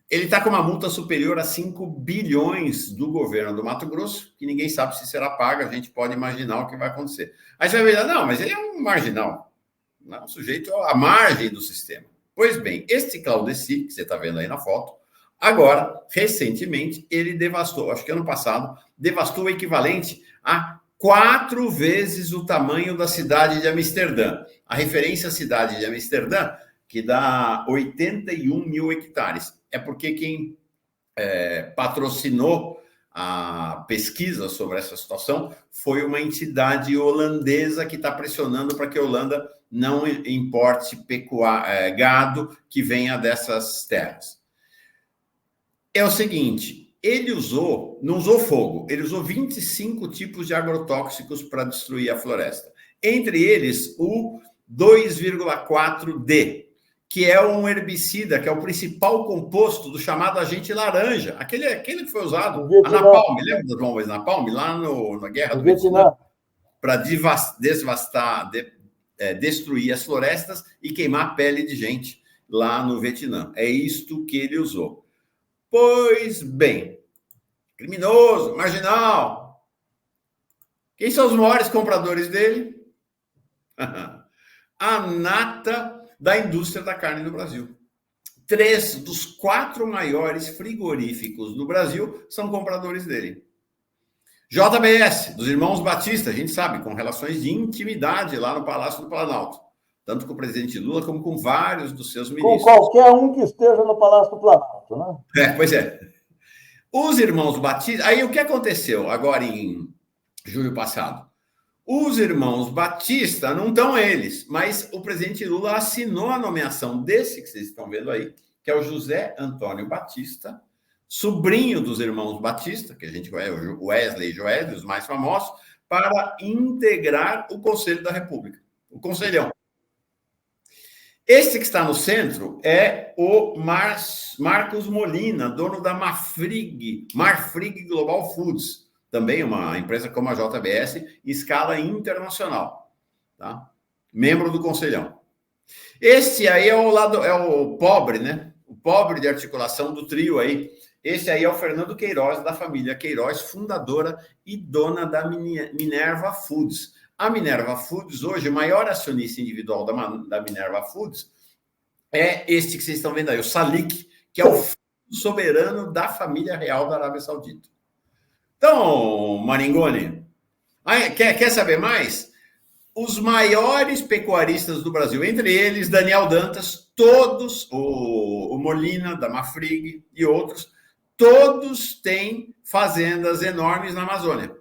Ele está com uma multa superior a 5 bilhões do governo do Mato Grosso, que ninguém sabe se será paga, a gente pode imaginar o que vai acontecer. Aí você vai ver, não, mas ele é um marginal, não é um sujeito à margem do sistema. Pois bem, este Claudeci, que você está vendo aí na foto, agora, recentemente, ele devastou, acho que ano passado, devastou o equivalente a 4 vezes o tamanho da cidade de Amsterdã. A referência à cidade de Amsterdã, que dá 81 mil hectares. É porque quem patrocinou a pesquisa sobre essa situação foi uma entidade holandesa que está pressionando para que a Holanda não importe gado que venha dessas terras. É o seguinte, ele não usou fogo, ele usou 25 tipos de agrotóxicos para destruir a floresta. Entre eles, o 2,4-D, que é um herbicida, que é o principal composto do chamado agente laranja, aquele que foi usado, a Napalm, lembra das bombas Napalm, lá na Guerra do Vietnã, para destruir as florestas e queimar a pele de gente lá no Vietnã. É isto que ele usou. Pois bem, criminoso, marginal. Quem são os maiores compradores dele? A nata da indústria da carne no Brasil. 3 dos 4 maiores frigoríficos do Brasil são compradores dele. JBS, dos irmãos Batista, a gente sabe, com relações de intimidade lá no Palácio do Planalto, tanto com o presidente Lula como com vários dos seus ministros. Com qualquer um que esteja no Palácio do Planalto, né? Pois é. Os irmãos Batista... Aí o que aconteceu agora em julho passado? Os irmãos Batista, não estão eles, mas o presidente Lula assinou a nomeação desse que vocês estão vendo aí, que é o José Antônio Batista, sobrinho dos irmãos Batista, que a gente conhece, o Wesley e Joesley, os mais famosos, para integrar o Conselho da República, o Conselhão. Este que está no centro é o Marcos Molina, dono da Marfrig Global Foods, também uma empresa como a JBS, em escala internacional, tá? Membro do Conselhão. Este aí é o pobre, né? O pobre de articulação do trio aí. Esse aí é o Fernando Queiroz, da família Queiroz, fundadora e dona da Minerva Foods. A Minerva Foods, hoje, o maior acionista individual da Minerva Foods é este que vocês estão vendo aí, o Salik, que é o fundo soberano da família real da Arábia Saudita. Então, Maringoni, quer saber mais? Os maiores pecuaristas do Brasil, entre eles Daniel Dantas, todos, o Molina, da Marfrig e outros, todos têm fazendas enormes na Amazônia.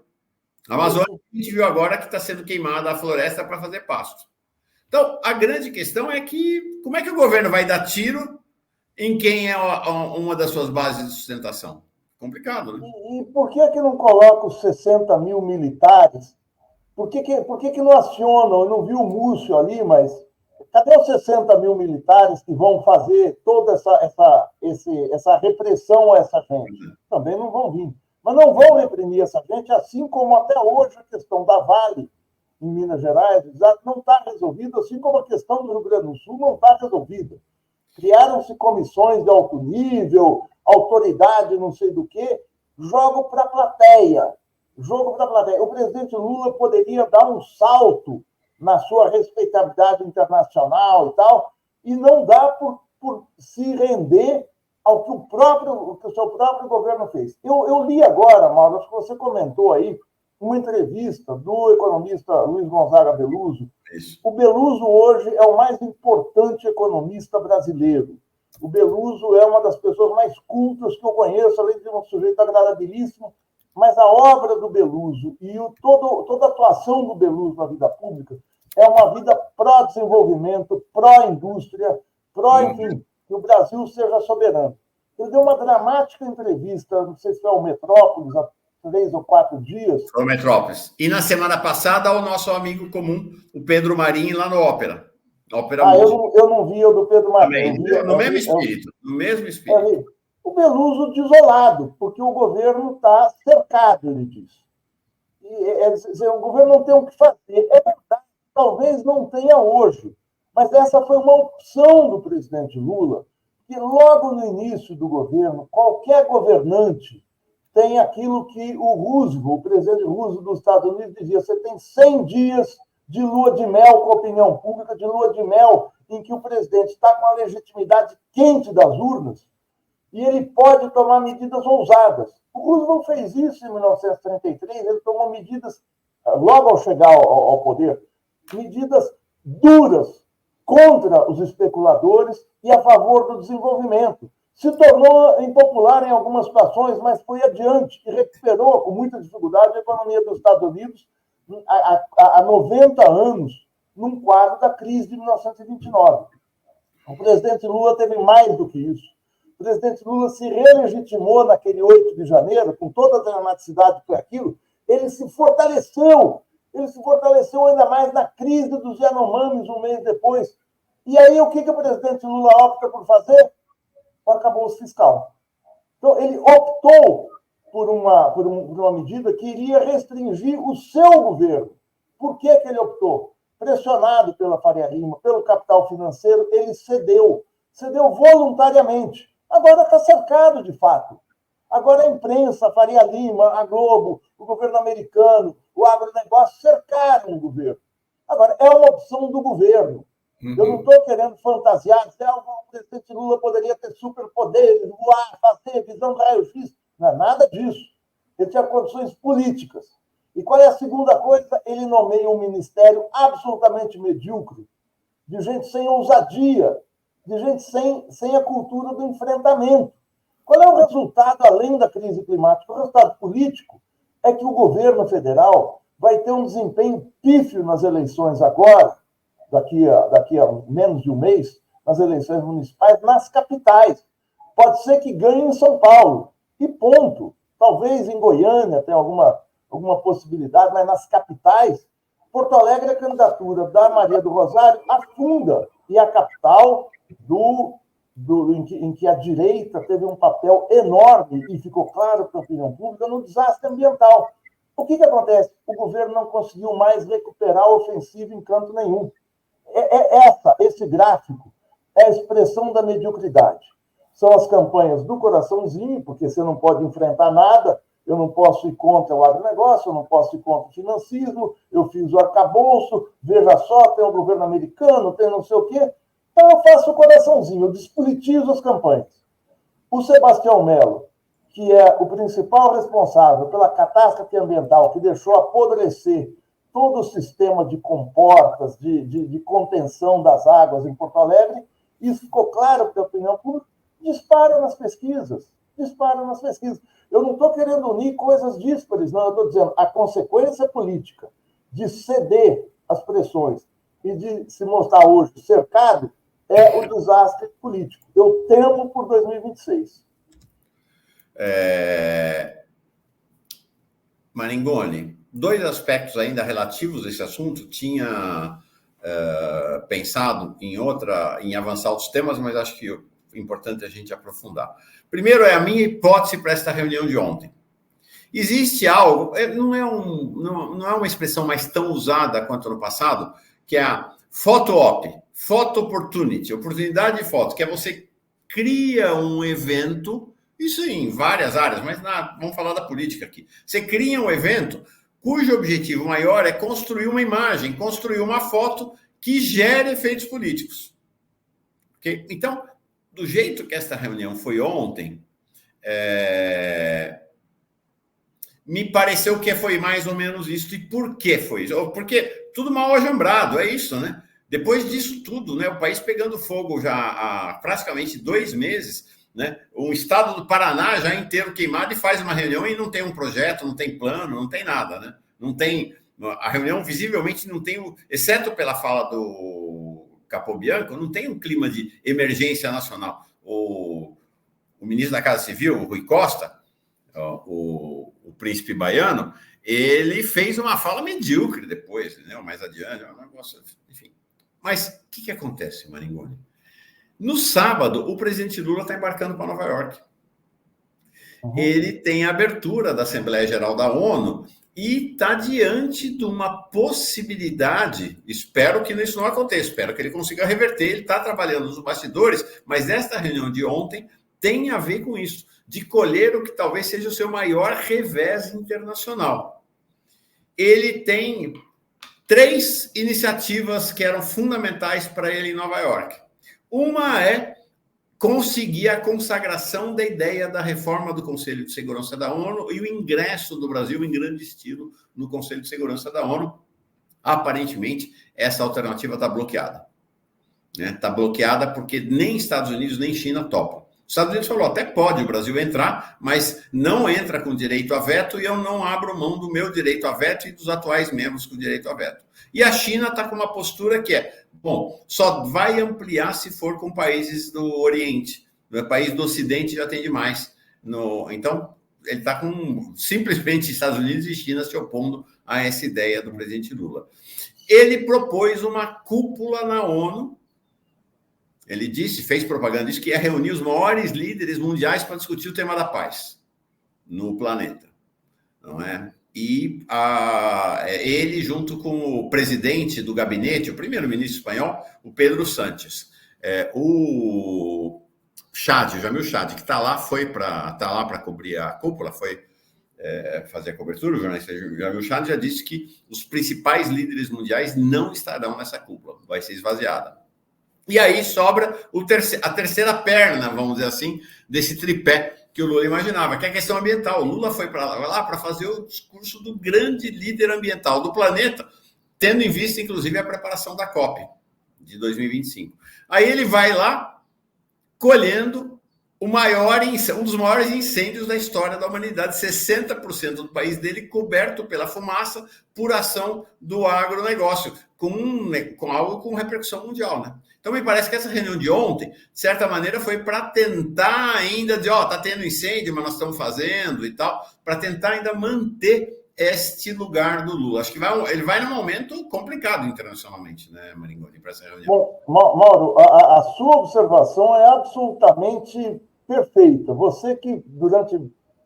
A Amazônia, a gente viu agora que está sendo queimada a floresta para fazer pasto. Então, a grande questão é que como é que o governo vai dar tiro em quem é uma das suas bases de sustentação? Complicado, né? E por que não coloca os 60 mil militares? Por que não acionam? Eu não vi o Múcio ali, mas cadê os 60 mil militares que vão fazer toda essa repressão a essa gente? Também não vão vir. Mas não vão reprimir essa gente, assim como até hoje a questão da Vale, em Minas Gerais, não está resolvida, assim como a questão do Rio Grande do Sul não está resolvida. Criaram-se comissões de alto nível, autoridade não sei do que, jogo para a plateia. O presidente Lula poderia dar um salto na sua respeitabilidade internacional e tal, e não dá por se render ao que o seu próprio governo fez. Eu li agora, Mauro, acho que você comentou aí, uma entrevista do economista Luiz Gonzaga Beluso. O Beluso hoje é o mais importante economista brasileiro. O Beluso é uma das pessoas mais cultas que eu conheço, além de um sujeito agradabilíssimo, mas a obra do Beluso e toda a atuação do Beluso na vida pública é uma vida pró-desenvolvimento, pró-indústria, enfim, que o Brasil seja soberano. Ele deu uma dramática entrevista, não sei se foi ao Metrópolis, há 3 ou 4 dias. Foi ao Metrópolis. E na semana passada, o nosso amigo comum, o Pedro Marim, lá no Ópera. Eu não vi o do Pedro Marim. No mesmo espírito. O Beluso desolado, porque o governo está cercado, ele diz. O governo não tem o que fazer. É verdade, talvez não tenha hoje, mas essa foi uma opção do presidente Lula, que logo no início do governo, qualquer governante tem aquilo que o presidente Roosevelt dos Estados Unidos dizia: você tem 100 dias de lua de mel com a opinião pública, de lua de mel em que o presidente está com a legitimidade quente das urnas e ele pode tomar medidas ousadas. O Roosevelt fez isso em 1933, ele tomou medidas, logo ao chegar ao poder, medidas duras contra os especuladores e a favor do desenvolvimento. Se tornou impopular em algumas situações, mas foi adiante e recuperou com muita dificuldade a economia dos Estados Unidos há 90 anos, num quadro da crise de 1929. O presidente Lula teve mais do que isso. O presidente Lula se relegitimou naquele 8 de janeiro, com toda a dramaticidade que foi aquilo, ele se fortaleceu ainda mais na crise dos Yanomamis um mês depois. E aí, o que o presidente Lula opta por fazer? O arcabouço fiscal. Então, ele optou por uma medida que iria restringir o seu governo. Por que ele optou? Pressionado pela Faria Lima, pelo capital financeiro, ele cedeu voluntariamente. Agora está cercado, de fato. Agora a imprensa, a Faria Lima, a Globo, o governo americano, o agronegócio cercaram o governo. Agora, é uma opção do governo. Eu não estou querendo fantasiar, dizer que o presidente Lula poderia ter superpoderes, voar, fazer visão de raio-x. Não é nada disso. Ele tinha condições políticas. E qual é a segunda coisa? Ele nomeia um ministério absolutamente medíocre, de gente sem ousadia, de gente sem a cultura do enfrentamento. Qual é o resultado, além da crise climática? O resultado político é que o governo federal vai ter um desempenho pífio nas eleições agora, daqui a menos de um mês, nas eleições municipais, nas capitais. Pode ser que ganhe em São Paulo, e ponto. Talvez em Goiânia tenha alguma possibilidade, mas nas capitais, Porto Alegre, a candidatura da Maria do Rosário afunda, e a capital em que a direita teve um papel enorme, e ficou claro para a opinião pública, no desastre ambiental. O que acontece? O governo não conseguiu mais recuperar a ofensiva em canto nenhum. Esse gráfico é a expressão da mediocridade. São as campanhas do coraçãozinho, porque você não pode enfrentar nada, eu não posso ir contra o agronegócio, eu não posso ir contra o financismo, eu fiz o arcabouço, veja só, tem o governo americano, tem não sei o quê. Então eu faço o coraçãozinho, eu despolitizo as campanhas. O Sebastião Melo, que é o principal responsável pela catástrofe ambiental, que deixou apodrecer todo o sistema de comportas, de contenção das águas em Porto Alegre, isso ficou claro para a opinião pública, dispara nas pesquisas. Eu não estou querendo unir coisas díspares, não, eu estou dizendo a consequência política de ceder às pressões e de se mostrar hoje cercado é o desastre político. Eu temo por 2026. Maringoni, 2 aspectos ainda relativos a esse assunto. Tinha pensado em avançar outros temas, mas acho que é importante a gente aprofundar. Primeiro é a minha hipótese para esta reunião de ontem. Existe algo, não é uma expressão mais tão usada quanto no passado, que é a photo-op, photo opportunity, oportunidade de foto, que é você cria um evento, isso em várias áreas, mas vamos falar da política aqui. Você cria um evento cujo objetivo maior é construir uma imagem, construir uma foto que gere efeitos políticos. Okay? Então, do jeito que esta reunião foi ontem, me pareceu que foi mais ou menos isso. E por que foi isso? Porque tudo mal ajambrado, é isso, né? Depois disso tudo, né, o país pegando fogo já há praticamente 2 meses, né? O estado do Paraná já inteiro queimado, e faz uma reunião e não tem um projeto, não tem plano, não tem nada, né? Não tem, a reunião visivelmente não tem, exceto pela fala do Capobianco, não tem um clima de emergência nacional. o ministro da Casa Civil, o Rui Costa, o príncipe baiano, ele fez uma fala medíocre depois, né? Mais adiante, um negócio, enfim. Mas o que acontece, Maringoni? No sábado, o presidente Lula está embarcando para Nova York. Ele tem a abertura da Assembleia Geral da ONU e está diante de uma possibilidade, espero que isso não aconteça, espero que ele consiga reverter, ele está trabalhando nos bastidores, mas esta reunião de ontem tem a ver com isso, de colher o que talvez seja o seu maior revés internacional. Ele tem 3 iniciativas que eram fundamentais para ele em Nova York. Uma é conseguir a consagração da ideia da reforma do Conselho de Segurança da ONU e o ingresso do Brasil em grande estilo no Conselho de Segurança da ONU. Aparentemente, essa alternativa está bloqueada. Está bloqueada porque nem Estados Unidos nem China topam. Os Estados Unidos falou, até pode o Brasil entrar, mas não entra com direito a veto e eu não abro mão do meu direito a veto e dos atuais membros com direito a veto. E a China está com uma postura que é, bom, só vai ampliar se for com países do Oriente. O país do Ocidente já tem demais. Então, ele está com simplesmente Estados Unidos e China se opondo a essa ideia do presidente Lula. Ele propôs uma cúpula na ONU. Ele disse, fez propaganda disso, que ia reunir os maiores líderes mundiais para discutir o tema da paz no planeta, não é? E ele, junto com o presidente do gabinete, o primeiro-ministro espanhol, o Pedro Sánchez, o Chad, o Jamil Chad, que está lá para cobrir a cúpula, foi fazer a cobertura, o jornalista Jamil Chad já disse que os principais líderes mundiais não estarão nessa cúpula, vai ser esvaziada. E aí sobra a terceira perna, vamos dizer assim, desse tripé que o Lula imaginava, que é a questão ambiental. O Lula foi para lá para fazer o discurso do grande líder ambiental do planeta, tendo em vista, inclusive, a preparação da COP de 2025. Aí ele vai lá colhendo um dos maiores incêndios da história da humanidade, 60% do país dele coberto pela fumaça por ação do agronegócio, com algo com repercussão mundial, né? Então, me parece que essa reunião de ontem, de certa maneira, foi para tentar ainda dizer, está tendo incêndio, mas nós estamos fazendo e tal, para tentar ainda manter este lugar do Lula. Acho que ele vai num momento complicado internacionalmente, né, Maringoni, para essa reunião. Bom, Mauro, a sua observação é absolutamente perfeita. Você que, durante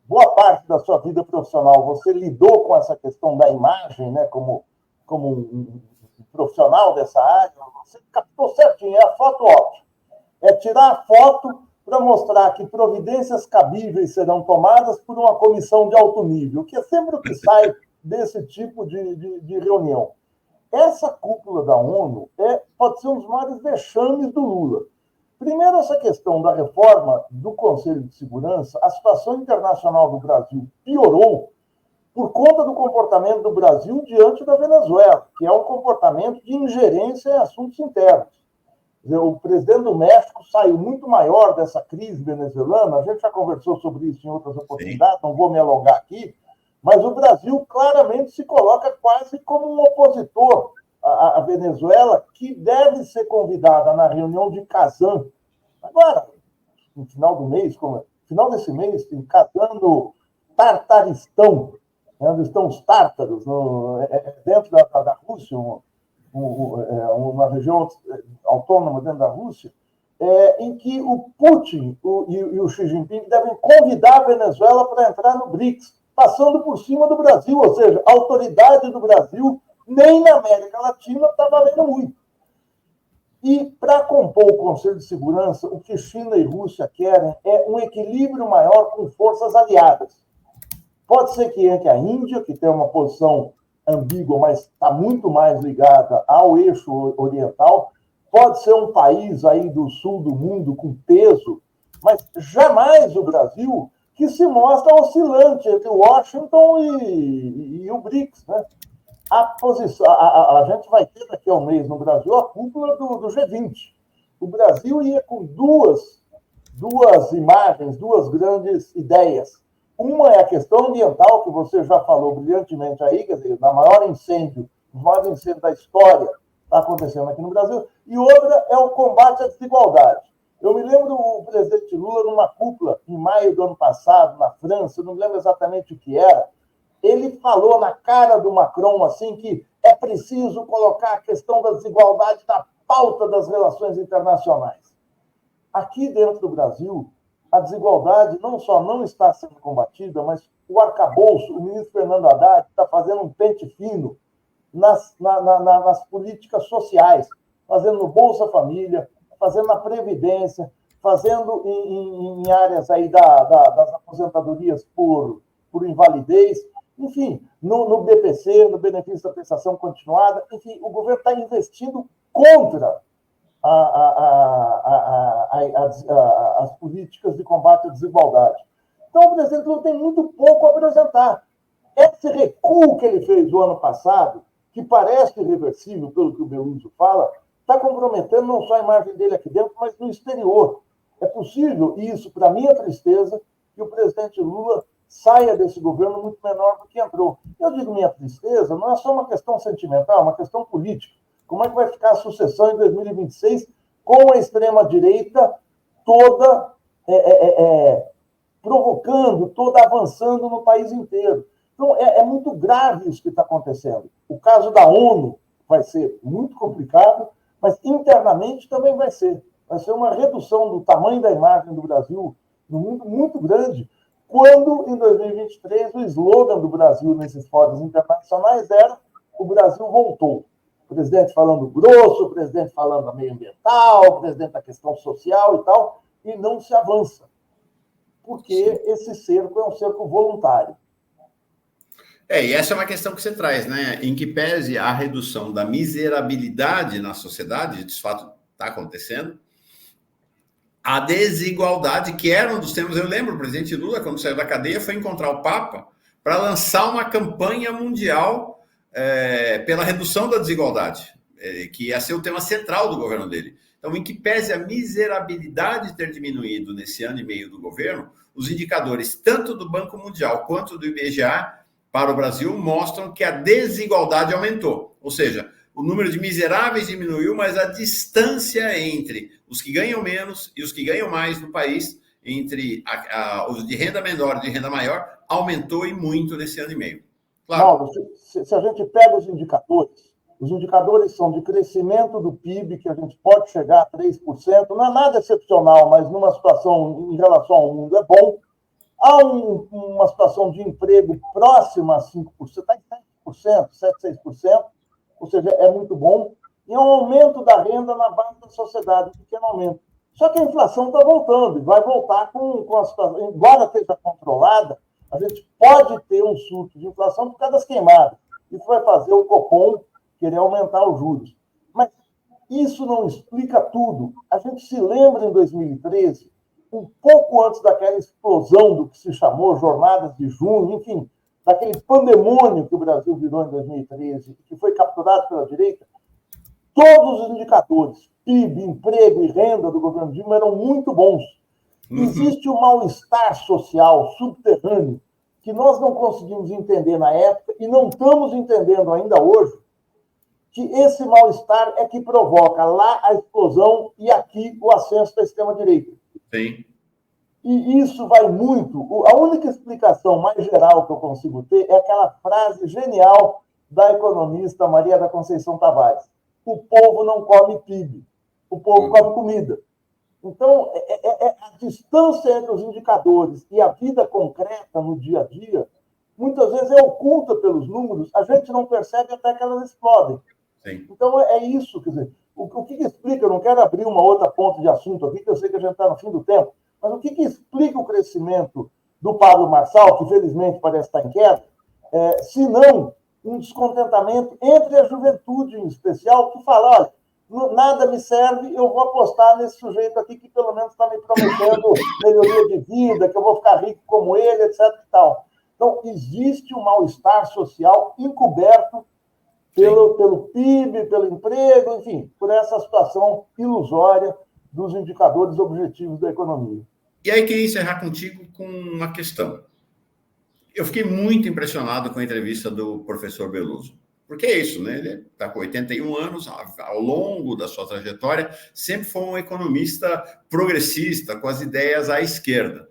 boa parte da sua vida profissional, você lidou com essa questão da imagem, né, como um profissional dessa área, você captou certinho, é a foto óptica. É tirar a foto para mostrar que providências cabíveis serão tomadas por uma comissão de alto nível, que é sempre o que sai desse tipo de reunião. Essa cúpula da ONU pode ser um dos maiores vexames do Lula. Primeiro, essa questão da reforma do Conselho de Segurança, a situação internacional do Brasil piorou por conta do comportamento do Brasil diante da Venezuela, que é um comportamento de ingerência em assuntos internos. O presidente do México saiu muito maior dessa crise venezuelana, a gente já conversou sobre isso em outras oportunidades, Não vou me alongar aqui, mas o Brasil claramente se coloca quase como um opositor à Venezuela, que deve ser convidada na reunião de Kazan, agora, no final do mês, final desse mês, em Kazan, no Tartaristão, onde estão os tártaros, dentro da Rússia, uma região autônoma dentro da Rússia, em que o Putin e o Xi Jinping devem convidar a Venezuela para entrar no BRICS, passando por cima do Brasil, ou seja, a autoridade do Brasil, nem na América Latina, está valendo muito. E, para compor o Conselho de Segurança, o que China e Rússia querem é um equilíbrio maior com forças aliadas. Pode ser que entre a Índia, que tem uma posição ambígua, mas está muito mais ligada ao eixo oriental. Pode ser um país aí do sul do mundo com peso, mas jamais o Brasil, que se mostra oscilante entre Washington e o BRICS, né? A gente vai ter daqui a um mês no Brasil a cúpula do G20. O Brasil ia com duas imagens, duas grandes ideias. Uma é a questão ambiental, que você já falou brilhantemente aí, quer dizer, o maior incêndio da história está acontecendo aqui no Brasil, e outra é o combate à desigualdade. Eu me lembro o presidente Lula numa cúpula em maio do ano passado, na França, eu não me lembro exatamente o que era. Ele falou na cara do Macron assim que é preciso colocar a questão da desigualdade na pauta das relações internacionais. Aqui dentro do Brasil, a desigualdade não só não está sendo combatida, mas o arcabouço, o ministro Fernando Haddad está fazendo um pente fino nas políticas sociais, fazendo no Bolsa Família, fazendo na Previdência, fazendo em áreas aí das aposentadorias por invalidez, enfim, no BPC, no benefício da prestação continuada, enfim, o governo está investindo contra as políticas de combate à desigualdade. Então, o presidente Lula tem muito pouco a apresentar. Esse recuo que ele fez no ano passado, que parece irreversível, pelo que o Beluso fala, está comprometendo não só a imagem dele aqui dentro, mas no exterior. É possível, e isso, para minha tristeza, que o presidente Lula saia desse governo muito menor do que entrou. Eu digo minha tristeza, não é só uma questão sentimental, é uma questão política. Como é que vai ficar a sucessão em 2026 com a extrema-direita toda provocando, toda avançando no país inteiro? Então, é muito grave isso que está acontecendo. O caso da ONU vai ser muito complicado, mas internamente também vai ser. Vai ser uma redução do tamanho da imagem do Brasil no mundo muito grande, quando, em 2023, o slogan do Brasil nesses fóruns internacionais era o Brasil voltou. O presidente falando grosso, o presidente falando da meio ambiental, o presidente da questão social e tal, e não se avança. Porque esse cerco é um cerco voluntário. E essa é uma questão que você traz, né? Em que pese a redução da miserabilidade na sociedade, de fato está acontecendo, a desigualdade, que era um dos temas, eu lembro, o presidente Lula, quando saiu da cadeia, foi encontrar o Papa para lançar uma campanha mundial pela redução da desigualdade, que ia ser o tema central do governo dele. Então, em que pese a miserabilidade ter diminuído nesse ano e meio do governo, os indicadores, tanto do Banco Mundial quanto do IBGE, para o Brasil, mostram que a desigualdade aumentou. Ou seja, o número de miseráveis diminuiu, mas a distância entre os que ganham menos e os que ganham mais no país, entre os de renda menor e de renda maior, aumentou e muito nesse ano e meio. Claro. Mauro, se a gente pega os indicadores são de crescimento do PIB, que a gente pode chegar a 3%, não é nada excepcional, mas numa situação em relação ao mundo é bom. Há uma situação de emprego próxima a 5%, está em 7%, 7,6%, ou seja, é muito bom. E é um aumento da renda na base da sociedade, um pequeno aumento. Só que a inflação está voltando, e vai voltar com a situação. Embora esteja controlada, a gente pode ter um surto de inflação por causa das queimadas. Isso vai fazer o Copom querer aumentar os juros. Mas isso não explica tudo. A gente se lembra em 2013, um pouco antes daquela explosão do que se chamou Jornadas de Junho, enfim, daquele pandemônio que o Brasil virou em 2013, que foi capturado pela direita, todos os indicadores, PIB, emprego e renda do governo Dilma eram muito bons. Existe um mal-estar social subterrâneo que nós não conseguimos entender na época e não estamos entendendo ainda hoje, que esse mal-estar é que provoca lá a explosão e aqui o ascenso da extrema-direita. Sim. E isso vai muito... A única explicação mais geral que eu consigo ter é aquela frase genial da economista Maria da Conceição Tavares. O povo não come PIB, o povo come comida. Então, a distância entre os indicadores e a vida concreta no dia a dia, muitas vezes é oculta pelos números, a gente não percebe até que elas explodem. Sim. Então, é isso. Quer dizer, o que explica, eu não quero abrir uma outra ponta de assunto aqui, que eu sei que a gente está no fim do tempo, mas o que explica o crescimento do Pablo Marçal, que felizmente parece estar em queda, se não um descontentamento entre a juventude em especial, que fala, olha, nada me serve, eu vou apostar nesse sujeito aqui que pelo menos está me prometendo melhoria de vida, que eu vou ficar rico como ele, etc. e tal. Então, existe um mal-estar social encoberto pelo PIB, pelo emprego, enfim, por essa situação ilusória dos indicadores objetivos da economia. E aí, queria encerrar contigo com uma questão. Eu fiquei muito impressionado com a entrevista do professor Beluso, Porque é isso, né? Ele está com 81 anos, ao longo da sua trajetória, sempre foi um economista progressista, com as ideias à esquerda.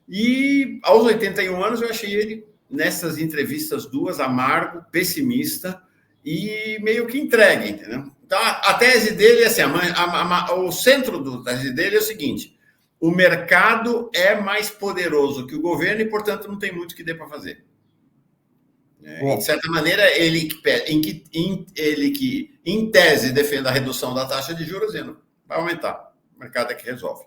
E aos 81 anos eu achei ele, nessas entrevistas duas, amargo, pessimista e meio que entregue, entendeu? Então, a tese dele é assim, o centro da tese dele é o seguinte: o mercado é mais poderoso que o governo e, portanto, não tem muito o que dê para fazer. De certa maneira, ele que, em tese, defende a redução da taxa de juros, dizendo, vai aumentar, o mercado é que resolve.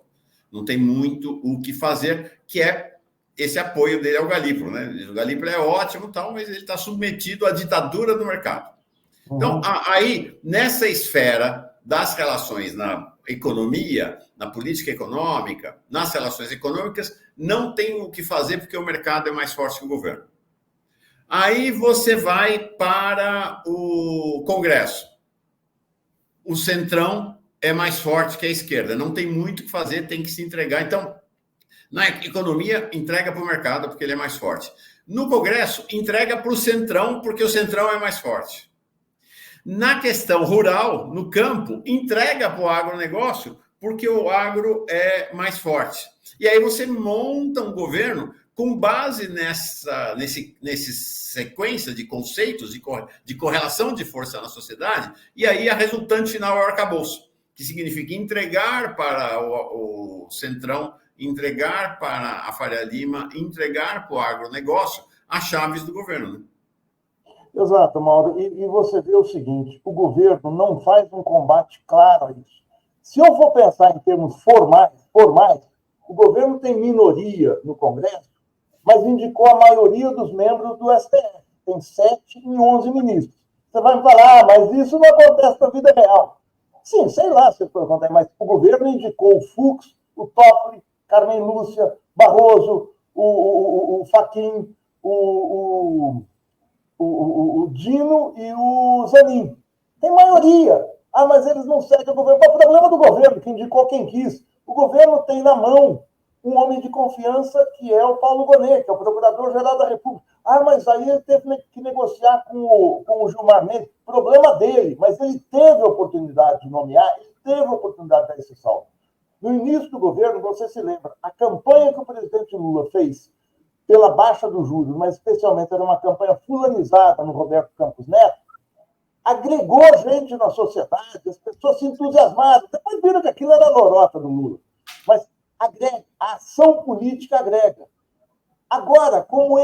Não tem muito o que fazer, que é esse apoio dele ao Galípolo, né? O Galípolo é ótimo, tal, mas ele está submetido à ditadura do mercado. Então, aí, nessa esfera das relações na economia, na política econômica, nas relações econômicas, não tem o que fazer porque o mercado é mais forte que o governo. Aí você vai para o Congresso. O centrão é mais forte que a esquerda. Não tem muito o que fazer, tem que se entregar. Então, na economia, entrega para o mercado porque ele é mais forte. No Congresso, entrega para o centrão porque o centrão é mais forte. Na questão rural, no campo, entrega para o agronegócio porque o agro é mais forte. E aí você monta um governo com base nessa sequência de conceitos de correlação de força na sociedade, e aí a resultante final é o arcabouço, que significa entregar para o centrão, entregar para a Faria Lima, entregar para o agronegócio as chaves do governo, né? Exato, Mauro. E você vê o seguinte, o governo não faz um combate claro a isso. Se eu for pensar em termos formais, o governo tem minoria no Congresso, mas indicou a maioria dos membros do STF. Tem 7 em 11 ministros. Você vai me falar, mas isso não acontece na vida real. Sim, sei lá se acontece, mas o governo indicou o Fux, o Toffoli, Carmen Lúcia, Barroso, o Fachin, o Dino e o Zanin. Tem maioria. Ah, mas eles não seguem o governo. É o problema do governo, que indicou quem quis. O governo tem na mão um homem de confiança, que é o Paulo Gonet, que é o Procurador-Geral da República. Ah, mas aí ele teve que negociar com o Gilmar Mendes. Problema dele, mas ele teve a oportunidade de nomear, ele teve a oportunidade de dar esse salto. No início do governo, você se lembra, a campanha que o presidente Lula fez pela baixa dos juros, mas especialmente era uma campanha fulanizada no Roberto Campos Neto, agregou gente na sociedade, as pessoas se entusiasmaram. Depois viram que aquilo era a lorota do Lula. Mas agrega, a ação política agrega. Agora, como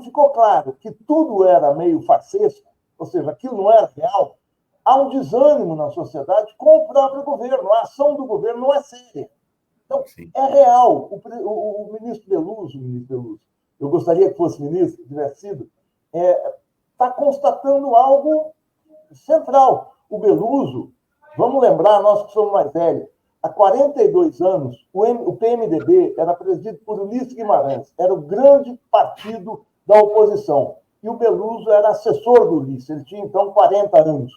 ficou claro que tudo era meio farsesco, ou seja, aquilo não era real, há um desânimo na sociedade com o próprio governo. A ação do governo não é séria. Então, é real. O ministro Beluso, eu gostaria que fosse ministro, tivesse sido, está constatando algo central. O Beluso, vamos lembrar, nós que somos mais velhos, há 42 anos, o PMDB era presidido por Ulisses Guimarães, era o grande partido da oposição. E o Beluso era assessor do Ulisses, ele tinha então 40 anos.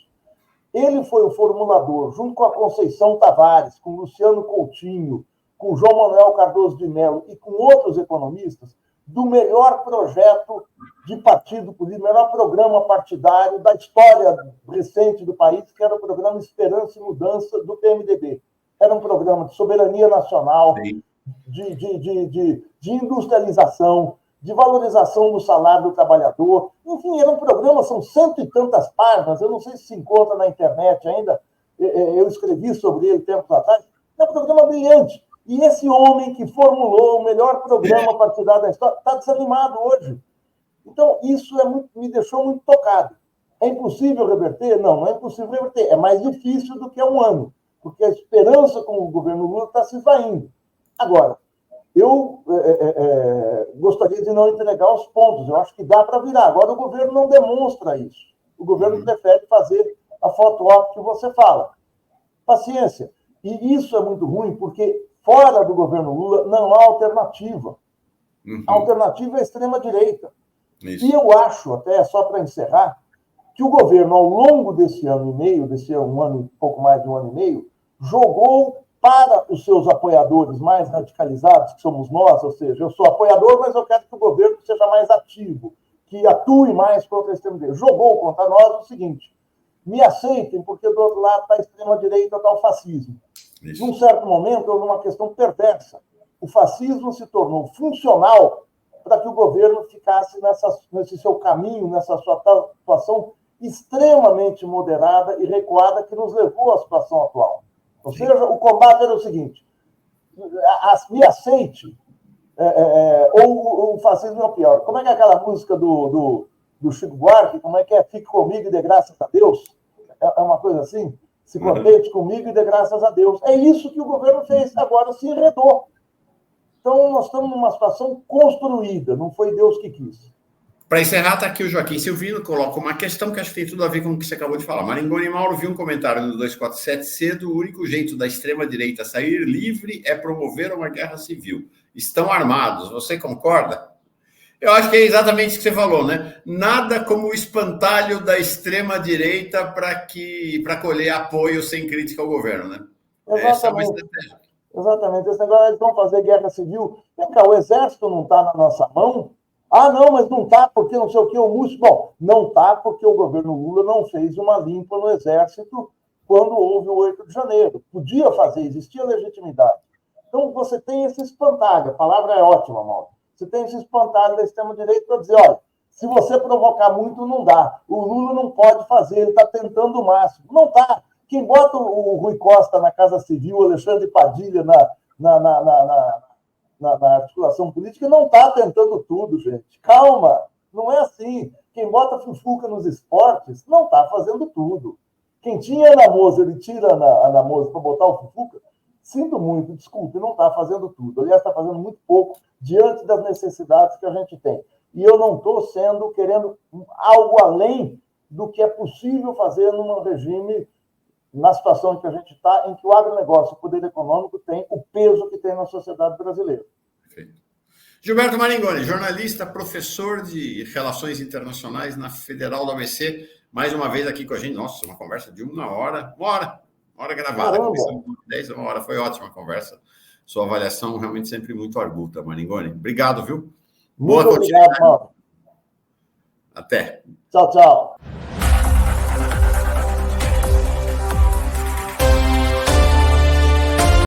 Ele foi o formulador, junto com a Conceição Tavares, com Luciano Coutinho, com João Manuel Cardoso de Mello e com outros economistas, do melhor projeto de partido político, melhor programa partidário da história recente do país, que era o programa Esperança e Mudança do PMDB. Era um programa de soberania nacional, de industrialização, de valorização do salário do trabalhador. Enfim, era um programa, são 100 e tantas páginas, eu não sei se encontra na internet ainda, eu escrevi sobre ele tempos atrás. É um programa brilhante. E esse homem que formulou o melhor programa partidário da história está desanimado hoje. Então, isso me deixou muito tocado. É impossível reverter? Não, não é impossível reverter. É mais difícil do que há um ano, porque a esperança com o governo Lula está se esvaindo. Agora, eu gostaria de não entregar os pontos. Eu acho que dá para virar. Agora, o governo não demonstra isso. O governo prefere fazer a foto-op que você fala. Paciência. E isso é muito ruim, porque fora do governo Lula não há alternativa. A alternativa é a extrema-direita. E eu acho, até só para encerrar, que o governo, ao longo desse ano e meio, pouco mais de um ano e meio, jogou para os seus apoiadores mais radicalizados, que somos nós, ou seja, eu sou apoiador, mas eu quero que o governo seja mais ativo, que atue mais contra a extrema-direita. Jogou contra nós o seguinte: me aceitem, porque do outro lado está a extrema-direita, está o fascismo. Isso. Num certo momento, houve uma questão perversa. O fascismo se tornou funcional para que o governo ficasse nesse seu caminho, nessa sua situação extremamente moderada e recuada que nos levou à situação atual. Ou seja, o combate era o seguinte: me aceite, ou o fascismo é o pior. Como é que é aquela música do Chico Buarque? Como é que é? Fique comigo e dê graças a Deus? É uma coisa assim? Se contente comigo e dê graças a Deus. É isso que o governo fez. Agora se enredou. Então, nós estamos numa situação construída, não foi Deus que quis. Para encerrar, está aqui o Joaquim Silvino, coloca uma questão que acho que tem tudo a ver com o que você acabou de falar. Maringoni e Mauro viu um comentário no 247 cedo: o único jeito da extrema-direita sair livre é promover uma guerra civil. Estão armados. Você concorda? Eu acho que é exatamente isso que você falou, né? Nada como o espantalho da extrema-direita para colher apoio sem crítica ao governo, né? Exatamente. Essa é uma estratégia. Exatamente. Esse negócio, eles vão fazer guerra civil. Vem cá, o exército não está na nossa mão? Ah, não, mas não está porque não sei o que, o Múcio... Bom, não está porque o governo Lula não fez uma limpa no exército quando houve o 8 de janeiro. Podia fazer, existia legitimidade. Então, você tem esse espantalho, a palavra é ótima, Mauro. Você tem esse espantalho da extrema-direita para dizer, olha, se você provocar muito, não dá. O Lula não pode fazer, ele está tentando o máximo. Não está. Quem bota o Rui Costa na Casa Civil, o Alexandre Padilha na articulação política, não está tentando tudo, gente. Calma, não é assim. Quem bota Fufuca nos esportes não está fazendo tudo. Quem tinha Ana Moser e tira a Ana Moser para botar o Fufuca, sinto muito, desculpe, não está fazendo tudo. Aliás, está fazendo muito pouco diante das necessidades que a gente tem. E eu não estou querendo algo além do que é possível fazer num regime, na situação em que a gente está, em que o agronegócio, o poder econômico tem o peso que tem na sociedade brasileira. Perfeito. Gilberto Maringoni, jornalista, professor de Relações Internacionais na Federal do ABC, mais uma vez aqui com a gente. Nossa, uma conversa de uma hora gravada. Comissão 10, uma hora, foi ótima a conversa. Sua avaliação realmente sempre muito arguta, Maringoni. Obrigado, viu? Muito obrigado, Mauro. Até. Tchau, tchau.